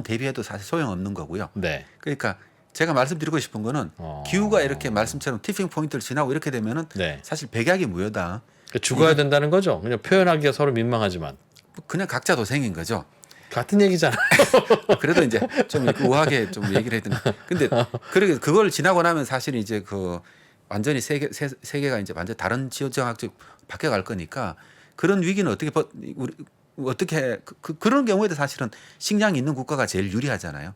대비해도 사실 소용없는 거고요.
네.
그러니까 제가 말씀드리고 싶은 거는 기후가 이렇게 말씀처럼 티핑 포인트를 지나고 이렇게 되면은
네.
사실 백약이 무효다.
그러니까 죽어야 된다는 거죠. 그냥 표현하기가 서로 민망하지만
그냥 각자 도생인 거죠.
같은 얘기잖아요.
그래도 이제 좀 이렇게 우아하게 좀 얘기를 해야 되는. 근데 그렇게 그걸 지나고 나면 사실 이제 그 완전히 세계가 이제 완전 다른 지정학적 바뀌어갈 거니까 그런 위기는 어떻게 그런 경우에도 사실은 식량이 있는 국가가 제일 유리하잖아요.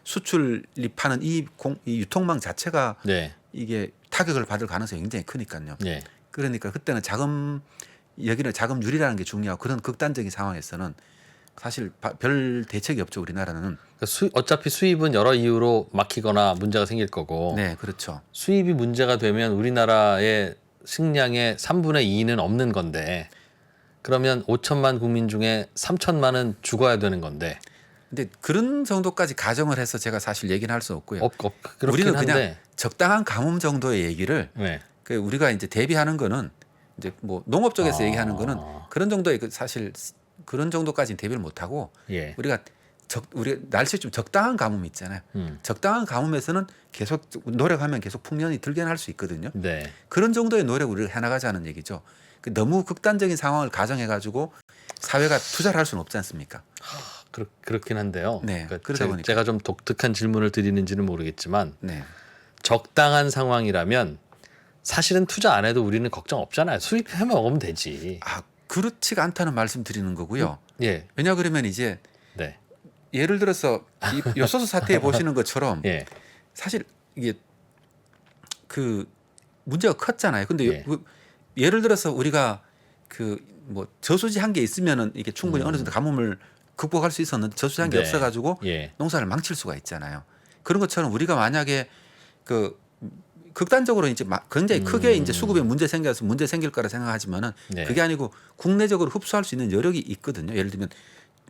수출입하는 이 유통망 자체가
네.
이게 타격을 받을 가능성이 굉장히 크니까요.
네.
그러니까 그때는 여기는 자금률이라는 게 중요하고 그런 극단적인 상황에서는 사실 별 대책이 없죠. 우리나라는.
그러니까 어차피 수입은 여러 이유로 막히거나 문제가 생길 거고
네, 그렇죠.
수입이 문제가 되면 우리나라의 식량의 3분의 2는 없는 건데 그러면 5천만 국민 중에 3천만은 죽어야 되는 건데
근데 그런 정도까지 가정을 해서 제가 사실 얘기는 할 수 없고요.
그렇긴
우리는
한데
그냥 적당한 가뭄 정도의 얘기를
네.
그 우리가 이제 대비하는 거는 이제 뭐 농업 쪽에서 얘기하는 거는 그런 정도의 사실 그런 정도까지는 대비를 못 하고
예.
우리 날씨 좀 적당한 가뭄 있잖아요. 적당한 가뭄에서는 계속 노력하면 계속 풍년이 들게 할 수 있거든요.
네.
그런 정도의 노력을 우리가 해나가자는 얘기죠. 너무 극단적인 상황을 가정해 가지고 사회가 투자를 할 수는 없지 않습니까?
그렇긴 한데요.
네,
그러니까
그러다 보니까.
제가 좀 독특한 질문을 드리는지는 모르겠지만
네.
적당한 상황이라면 사실은 투자 안 해도 우리는 걱정 없잖아요. 수입해 먹으면 되지.
그렇지가 않다는 말씀 드리는 거고요.
예.
왜냐 그러면 이제
네.
예를 들어서 이 요소수 사태에 보시는 것처럼
예.
사실 이게 그 문제가 컸잖아요. 근데
예.
예를 들어서 우리가 그 뭐 저수지 한 개 있으면은 이게 충분히 어느 정도 가뭄을 극복할 수 있었는데 저수지 한 개
네.
없어가지고
예.
농사를 망칠 수가 있잖아요. 그런 것처럼 우리가 만약에 그 극단적으로 이제 굉장히 크게 이제 수급에 문제 생길 거라 생각하지만은
네.
그게 아니고 국내적으로 흡수할 수 있는 여력이 있거든요. 예를 들면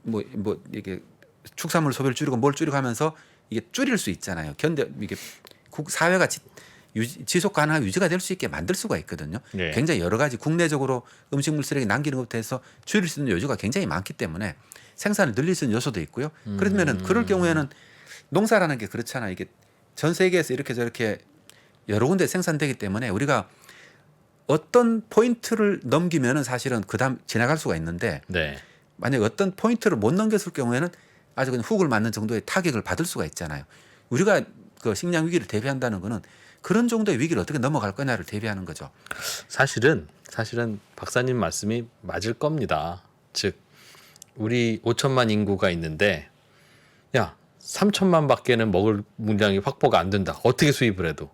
뭐 이게 축산물 소비를 줄이고 뭘 줄이고 하면서 이게 줄일 수 있잖아요. 이게 사회가 지속 가능한 유지가 될 수 있게 만들 수가 있거든요.
네.
굉장히 여러 가지 국내적으로 음식물 쓰레기 남기는 것부터 해서 줄일 수 있는 요소가 굉장히 많기 때문에 생산을 늘릴 수 있는 요소도 있고요. 그러면은 그럴 경우에는 농사라는 게 그렇잖아요. 이게 전 세계에서 이렇게 저렇게 여러 군데 생산되기 때문에 우리가 어떤 포인트를 넘기면은 사실은 그다음 지나갈 수가 있는데
네.
만약 어떤 포인트를 못 넘겼을 경우에는 아주 그냥 훅을 맞는 정도의 타격을 받을 수가 있잖아요. 우리가 그 식량 위기를 대비한다는 거는 그런 정도의 위기를 어떻게 넘어갈 거냐를 대비하는 거죠.
사실은 박사님 말씀이 맞을 겁니다. 즉 우리 5천만 인구가 있는데 야 3천만밖에는 먹을 물량이 확보가 안 된다. 어떻게 수입을 해도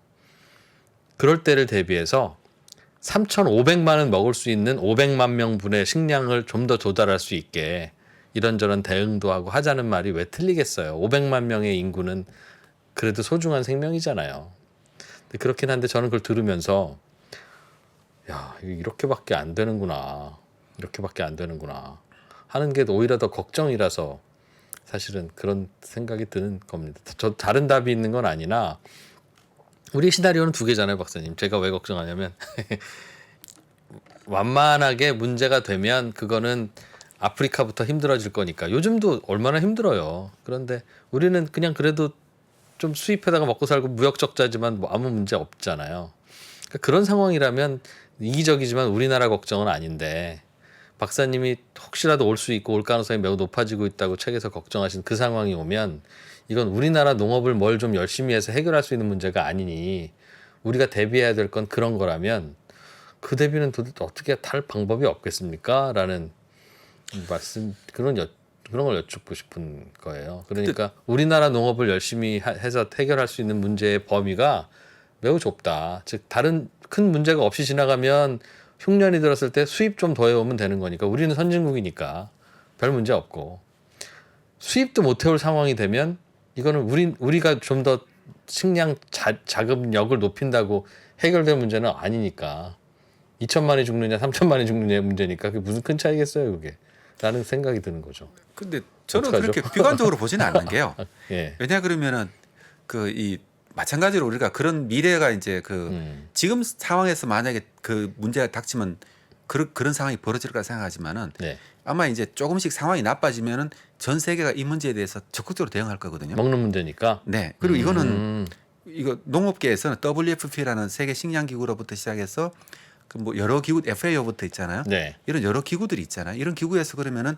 그럴 때를 대비해서 3,500만은 먹을 수 있는 500만 명분의 식량을 좀 더 조달할 수 있게 이런저런 대응도 하고 하자는 말이 왜 틀리겠어요. 500만 명의 인구는 그래도 소중한 생명이잖아요. 근데 그렇긴 한데 저는 그걸 들으면서 야 이렇게밖에 안 되는구나. 이렇게밖에 안 되는구나 하는 게 오히려 더 걱정이라서 사실은 그런 생각이 드는 겁니다. 저 다른 답이 있는 건 아니나 우리 시나리오는 두 개잖아요, 박사님. 제가 왜 걱정하냐면 완만하게 문제가 되면 그거는 아프리카부터 힘들어질 거니까 요즘도 얼마나 힘들어요. 그런데 우리는 그냥 그래도 좀 수입해다가 먹고 살고 무역 적자지만 뭐 아무 문제 없잖아요. 그러니까 그런 상황이라면 이기적이지만 우리나라 걱정은 아닌데 박사님이 혹시라도 올 수 있고 올 가능성이 매우 높아지고 있다고 책에서 걱정하신 그 상황이 오면 이건 우리나라 농업을 뭘 좀 열심히 해서 해결할 수 있는 문제가 아니니 우리가 대비해야 될 건 그런 거라면 그 대비는 도대체 어떻게 할 방법이 없겠습니까? 라는 말씀 그런 걸 여쭙고 싶은 거예요. 그러니까 우리나라 농업을 열심히 해서 해결할 수 있는 문제의 범위가 매우 좁다. 즉 다른 큰 문제가 없이 지나가면 흉년이 들었을 때 수입 좀 더해오면 되는 거니까 우리는 선진국이니까 별 문제 없고 수입도 못 해올 상황이 되면 이거는 우리가 좀 더 식량 자급력을 높인다고 해결될 문제는 아니니까 2천만이 죽느냐 3천만이 죽느냐의 문제니까 그게 무슨 큰 차이겠어요 그게 라는 생각이 드는 거죠.
근데 저는
어떡하죠?
그렇게 비관적으로 보지는 않는 게요.
예.
왜냐 그러면은 이 마찬가지로 우리가 그런 미래가 이제 지금 상황에서 만약에 그 문제가 닥치면 그런 상황이 벌어질 거라 생각하지만은
네.
아마 이제 조금씩 상황이 나빠지면은 전 세계가 이 문제에 대해서 적극적으로 대응할 거거든요.
먹는 문제니까.
네. 그리고 이거는 이거 농업계에서는 WFP라는 세계 식량 기구로부터 시작해서 그 뭐 여러 기구 FAO부터 있잖아요.
네.
이런 여러 기구들이 있잖아요. 이런 기구에서 그러면은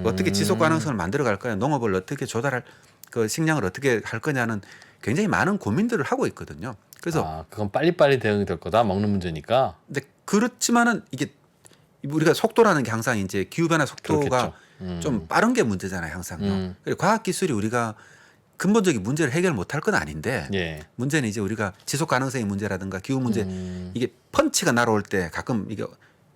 어떻게 지속 가능성을 만들어 갈 거냐, 농업을 어떻게 조달할 그 식량을 어떻게 할 거냐는 굉장히 많은 고민들을 하고 있거든요. 그래서
그건 빨리빨리 대응이 될 거다. 먹는 문제니까.
근데 그렇지만은 이게 우리가 속도라는 게 항상 이제 기후 변화 속도가 좀 빠른 게 문제잖아요, 항상요. 그리고 과학 기술이 우리가 근본적인 문제를 해결 못할 건 아닌데
예.
문제는 이제 우리가 지속 가능성의 문제라든가 기후 문제 이게 펀치가 날아올 때 가끔 이게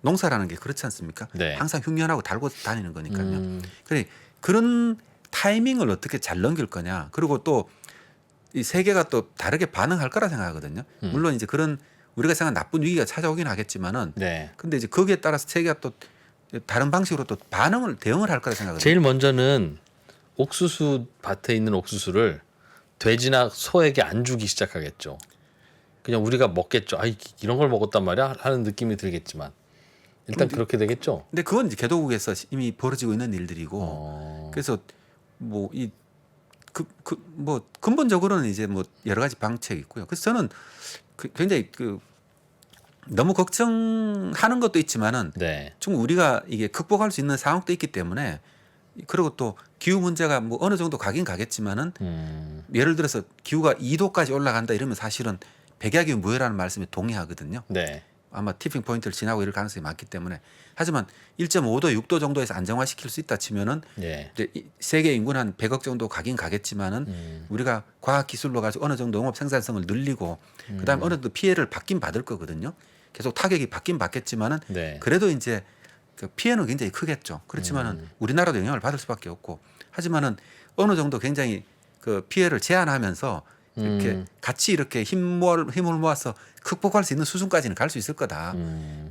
농사라는 게 그렇지 않습니까?
네.
항상 흉년하고 달고 다니는 거니까요. 그래 그런 타이밍을 어떻게 잘 넘길 거냐. 그리고 또 이 세계가 또 다르게 반응할 거라 생각하거든요. 물론 이제 그런 우리가 생각한 나쁜 위기가 찾아오긴 하겠지만은
네.
근데 이제 거기에 따라서 세계가 또 다른 방식으로 또 대응을 할 거라 생각하거든요.
제일 먼저는 옥수수 밭에 있는 옥수수를 돼지나 소에게 안 주기 시작하겠죠. 그냥 우리가 먹겠죠. 이런 걸 먹었단 말이야 하는 느낌이 들겠지만 일단 그렇게 되겠죠.
근데 그건 이제 개도국에서 이미 벌어지고 있는 일들이고 그래서 뭐 이 뭐 근본적으로는 이제 뭐 여러 가지 방책이 있고요. 그래서 저는 굉장히 너무 걱정하는 것도 있지만은
네.
좀 우리가 이게 극복할 수 있는 상황도 있기 때문에 그리고 또 기후 문제가 뭐 어느 정도 가긴 가겠지만은 예를 들어서 기후가 2도까지 올라간다 이러면 사실은 백야기후 무효라는 말씀에 동의하거든요.
네.
아마 티핑 포인트를 지나고 이럴 가능성이 많기 때문에 하지만 1.5도, 6도 정도에서 안정화시킬 수 있다 치면은
예.
이제 세계 인구는 한 100억 정도 가긴 가겠지만은 우리가 과학 기술로 가지고 어느 정도 농업 생산성을 늘리고 그다음에 어느 정도 피해를 받긴 받을 거거든요. 계속 타격이 받긴 받겠지만은
네.
그래도 이제 그 피해는 굉장히 크겠죠. 그렇지만은 우리나라도 영향을 받을 수밖에 없고 하지만은 어느 정도 굉장히 그 피해를 제한하면서 이렇게 같이 이렇게 힘을 모아서 극복할 수 있는 수준까지는 갈 수 있을 거다.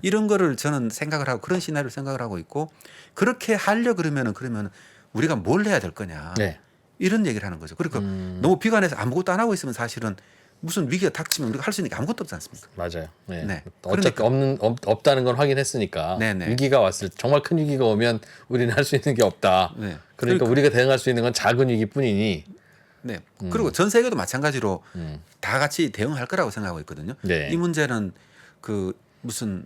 이런 거를 저는 생각을 하고 그런 시나리오를 생각을 하고 있고 그렇게 하려 그러면 우리가 뭘 해야 될 거냐.
네.
이런 얘기를 하는 거죠. 그러니까 너무 비관해서 아무것도 안 하고 있으면 사실은 무슨 위기가 닥치면 우리가 할 수 있는 게 아무것도 없지 않습니까?
맞아요. 네.
네.
어차피 없다는 건 확인했으니까
네네.
위기가 왔을 정말 큰 위기가 오면 우리는 할 수 있는 게 없다.
네.
그러니까 우리가 대응할 수 있는 건 작은 위기뿐이니
네. 그리고 전 세계도 마찬가지로
음.
다 같이 대응할 거라고 생각하고 있거든요.
네.
이 문제는 무슨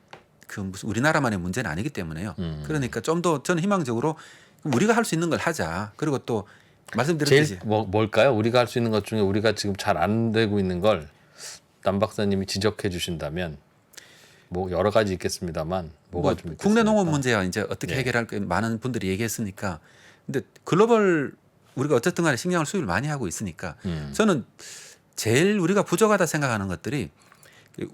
우리나라만의 문제는 아니기 때문에요. 그러니까 좀 더 저는 희망적으로 우리가 할 수 있는 걸 하자. 그리고 또 말씀드렸듯이
제일 뭘까요? 우리가 할 수 있는 것 중에 우리가 지금 잘 안 되고 있는 걸 남 박사님이 지적해 주신다면 뭐 여러 가지 있겠습니다만 뭐가 좀 있겠습니까?
국내 농업 문제와 이제 어떻게
예.
해결할 까 많은 분들이 얘기했으니까 근데 글로벌 우리가 어쨌든 간에 식량을 수입을 많이 하고 있으니까 저는 제일 우리가 부족하다 생각하는 것들이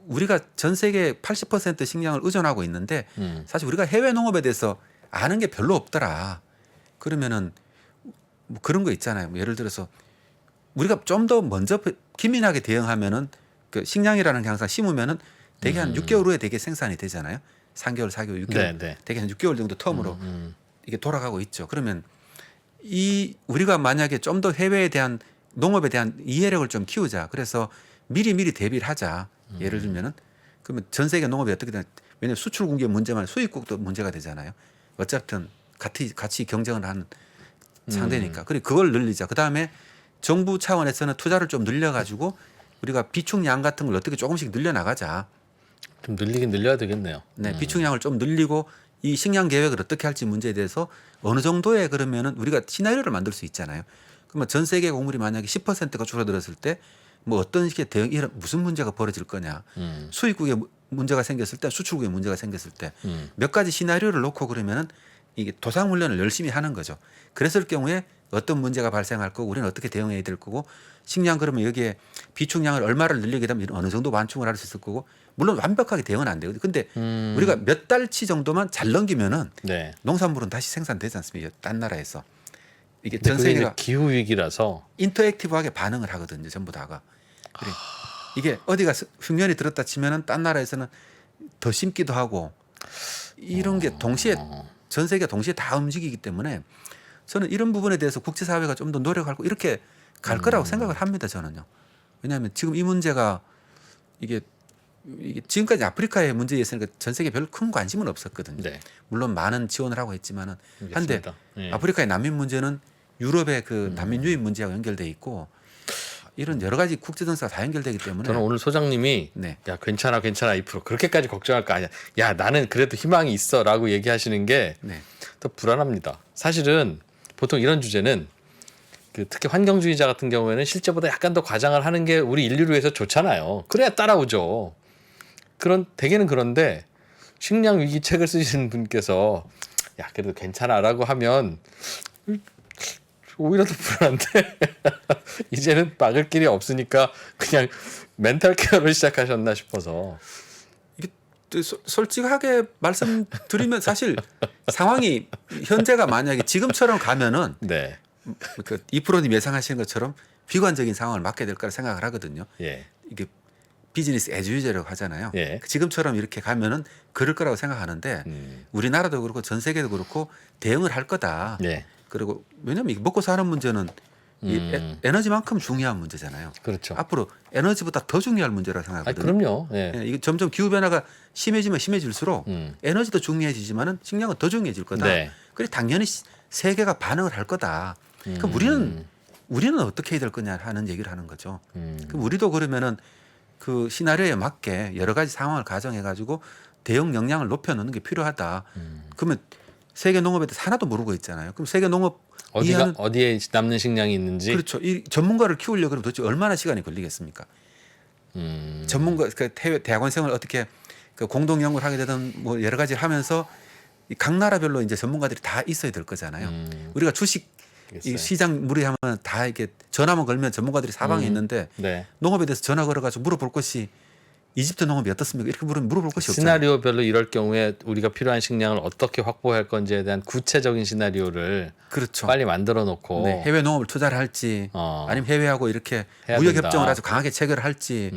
우리가 전 세계 80% 식량을 의존하고 있는데 사실 우리가 해외 농업에 대해서 아는 게 별로 없더라. 그러면은 뭐 그런 거 있잖아요. 뭐 예를 들어서 우리가 좀 더 먼저 기민하게 대응하면은 그 식량이라는 게 항상 심으면은 대개 한 6개월 후에 대개 생산이 되잖아요. 3개월, 4개월, 6개월,
네, 네.
대개 한 6개월 정도 텀으로 이게 돌아가고 있죠. 그러면 우리가 만약에 좀 더 해외에 대한 농업에 대한 이해력을 좀 키우자. 그래서 미리 대비를 하자. 예를 들면은 그러면 전 세계 농업이 어떻게 되나? 왜냐하면 수출 국의 문제만 수입국도 문제가 되잖아요. 어쨌든 같이 경쟁을 하는 상대니까. 그리고 그걸 늘리자. 그 다음에 정부 차원에서는 투자를 좀 늘려가지고 우리가 비축량 같은 걸 어떻게 조금씩 늘려나가자.
좀 늘리긴 늘려야 되겠네요.
네, 비축량을 좀 늘리고 이 식량 계획을 어떻게 할지 문제에 대해서 어느 정도의 그러면은 우리가 시나리오를 만들 수 있잖아요. 그러면 전 세계 곡물이 만약에 10%가 줄어들었을 때 뭐 어떤 식의 대응, 이런 무슨 문제가 벌어질 거냐. 수입국에 문제가 생겼을 때, 수출국에 문제가 생겼을 때 몇 가지 시나리오를 놓고 그러면은 이게 도상 훈련을 열심히 하는 거죠. 그랬을 경우에 어떤 문제가 발생할 거고 우리는 어떻게 대응해야 될 거고 식량 그러면 여기에 비축량을 얼마를 늘리게 되면 어느 정도 완충을 할 수 있을 거고 물론 완벽하게 대응은 안 되거든요. 근데 우리가 몇 달치 정도만 잘 넘기면은
네.
농산물은 다시 생산되지 않습니까? 딴 나라에서. 이게
근데
전
그게 이제
세계가
기후 위기라서
인터액티브하게 반응을 하거든요. 전부 다가. 그래. 이게 어디가 흉년이 들었다 치면은 딴 나라에서는 더 심기도 하고 이런 게 동시에 전 세계가 동시에 다 움직이기 때문에 저는 이런 부분에 대해서 국제사회가 좀 더 노력하고 이렇게 갈 거라고 생각을 합니다. 저는요. 왜냐하면 지금 이 문제가 이게 지금까지 아프리카의 문제에 있으니까 전 세계 별로 큰 관심은 없었거든요.
네.
물론 많은 지원을 하고 있지만은 한데
알겠습니다. 예.
아프리카의 난민 문제는 유럽의 그 난민 유입 문제하고 연결돼 있고 이런 여러 가지 국제 정세가 다 연결되기 때문에
저는 오늘 소장님이
네.
야 괜찮아 2% 그렇게까지 걱정할 거 아니야. 야 나는 그래도 희망이 있어라고 얘기하시는 게 더
네.
불안합니다. 사실은 보통 이런 주제는 특히 환경주의자 같은 경우에는 실제보다 약간 더 과장을 하는 게 우리 인류를 위해서 좋잖아요. 그래야 따라오죠. 대개는 그런데 식량 위기 책을 쓰시는 분께서 야 그래도 괜찮아라고 하면 오히려 더 불안한데 이제는 막을 길이 없으니까 그냥 멘탈 케어를 시작하셨나 싶어서.
이게 또 솔직하게 말씀드리면 사실 상황이 현재가 만약에 지금처럼 가면은
네.
그 이프로님 예상하시는 것처럼 비관적인 상황을 맞게 될 거라 생각을 하거든요.
예.
이게 비즈니스 애주유제라고 하잖아요.
예.
지금처럼 이렇게 가면은 그럴 거라고 생각하는데 우리나라도 그렇고 전 세계도 그렇고 대응을 할 거다.
예.
그리고 왜냐하면 이게 먹고 사는 문제는 이 에너지만큼 중요한 문제잖아요.
그렇죠.
앞으로 에너지보다 더 중요할 문제라고
아,
생각하거든요.
그럼요. 예.
예, 이게 점점 기후 변화가 심해지면 심해질수록 에너지도 중요해지지만은 식량은 더 중요해질 거다.
네.
그래 당연히 세계가 반응을 할 거다. 그럼 우리는 어떻게 해야 될 거냐 하는 얘기를 하는 거죠. 그럼 우리도 그러면은 그 시나리오에 맞게 여러 가지 상황을 가정해 가지고 대응 역량을 높여놓는 게 필요하다. 그러면 세계 농업에 대해서 하나도 모르고 있잖아요. 그럼 세계 농업
어디에 남는 식량이 있는지.
그렇죠. 이 전문가를 키우려고 그러면 도대체 얼마나 시간이 걸리겠습니까? 전문가 그 대학원생을 어떻게 그 공동 연구를 하게 되든 뭐 여러 가지를 하면서 각 나라별로 이제 전문가들이 다 있어야 될 거잖아요. 우리가 주식 이 시장 무리하면 다 이렇게 전화만 걸면 전문가들이 사방에 있는데
네.
농업에 대해서 전화 걸어가지고 물어볼 것이 이집트 농업이 어떻습니까? 이렇게 물어볼 것이 없잖아요.
시나리오별로 이럴 경우에 우리가 필요한 식량을 어떻게 확보할 건지에 대한 구체적인 시나리오를
그렇죠.
빨리 만들어 놓고
네, 해외 농업을 투자를 할지 아니면 해외하고 이렇게
해야
무역
된다.
협정을 아주 강하게 체결할지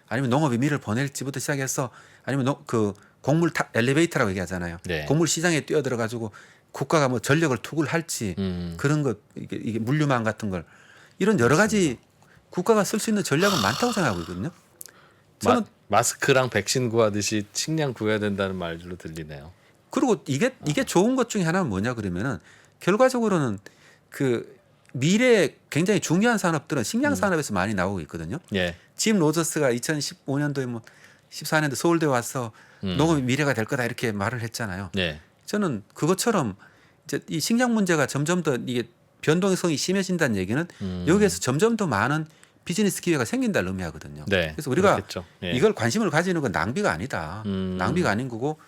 아니면 농업이 미를 보낼지부터 시작해서 아니면 그 곡물 엘리베이터라고 얘기하잖아요.
네.
곡물 시장에 뛰어들어 가지고 국가가 뭐 전력을 투구를 할지 그런 것 이게 물류망 같은 걸 이런 여러 가지 국가가 쓸 수 있는 전략은 많다고 생각하고 있거든요. 저는
마스크랑 백신 구하듯이 식량 구해야 된다는 말로 들리네요.
그리고 이게 좋은 것 중에 하나는 뭐냐 그러면은 결과적으로는 그 미래 굉장히 중요한 산업들은 식량 산업에서 많이 나오고 있거든요.
예.
짐 로저스가 2015년도에 뭐 14년도 서울대 와서 농업이 미래가 될 거다 이렇게 말을 했잖아요.
예.
저는 그것처럼 이제 이 식량 문제가 점점 더 이게 변동성이 심해진다는 얘기는 여기에서 점점 더 많은 비즈니스 기회가 생긴다를 의미하거든요.
네.
그래서 우리가
그렇겠죠. 예.
이걸 관심을 가지는 건 낭비가 아니다. 낭비가 아닌 거고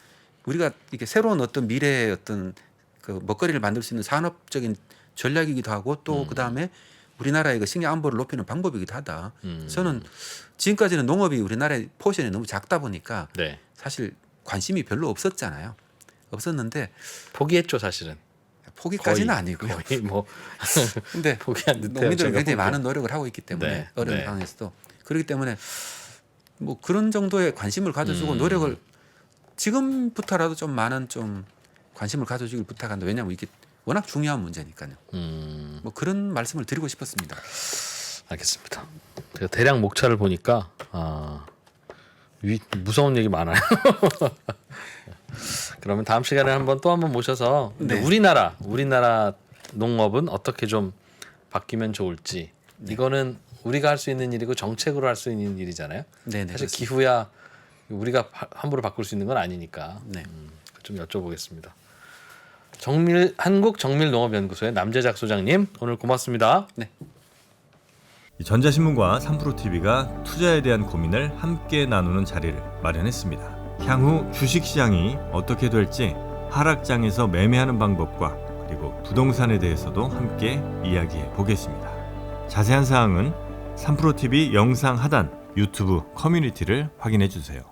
우리가 이게 새로운 어떤 미래의 어떤 그 먹거리를 만들 수 있는 산업적인 전략이기도 하고 또 그다음에 우리나라의 그 식량 안보를 높이는 방법이기도 하다. 저는 지금까지는 농업이 우리나라의 포션이 너무 작다 보니까
네.
사실 관심이 별로 없었잖아요. 없었는데
포기했죠, 사실은.
포기까지는
거의,
아니고요.
거의 뭐
근데
포기한 듯해요.
농민들은
제가
굉장히
보기엔.
많은 노력을 하고 있기 때문에
네.
어려운
네.
상황에서도 그렇기 때문에 뭐 그런 정도의 관심을 가져주고 노력을 지금부터라도 좀 많은 좀 관심을 가져주길 부탁한다. 왜냐하면 이게 워낙 중요한 문제니까요. 뭐 그런 말씀을 드리고 싶었습니다.
알겠습니다. 제가 대략 목차를 보니까 무서운 얘기 많아요. 그러면 다음 시간에 한번 모셔서 근데
네.
우리나라 농업은 어떻게 좀 바뀌면 좋을지 이거는 우리가 할 수 있는 일이고 정책으로 할 수 있는 일이잖아요.
네네,
사실
그렇습니다.
기후야 우리가 함부로 바꿀 수 있는 건 아니니까
네.
좀 여쭤보겠습니다. 한국정밀농업연구소의 남재작 소장님 오늘 고맙습니다.
전자신문과 3프로TV가 투자에 대한 고민을 함께 나누는 자리를 마련했습니다. 향후 주식시장이 어떻게 될지 하락장에서 매매하는 방법과 그리고 부동산에 대해서도 함께 이야기해 보겠습니다. 자세한 사항은 3프로TV 영상 하단 유튜브 커뮤니티를 확인해 주세요.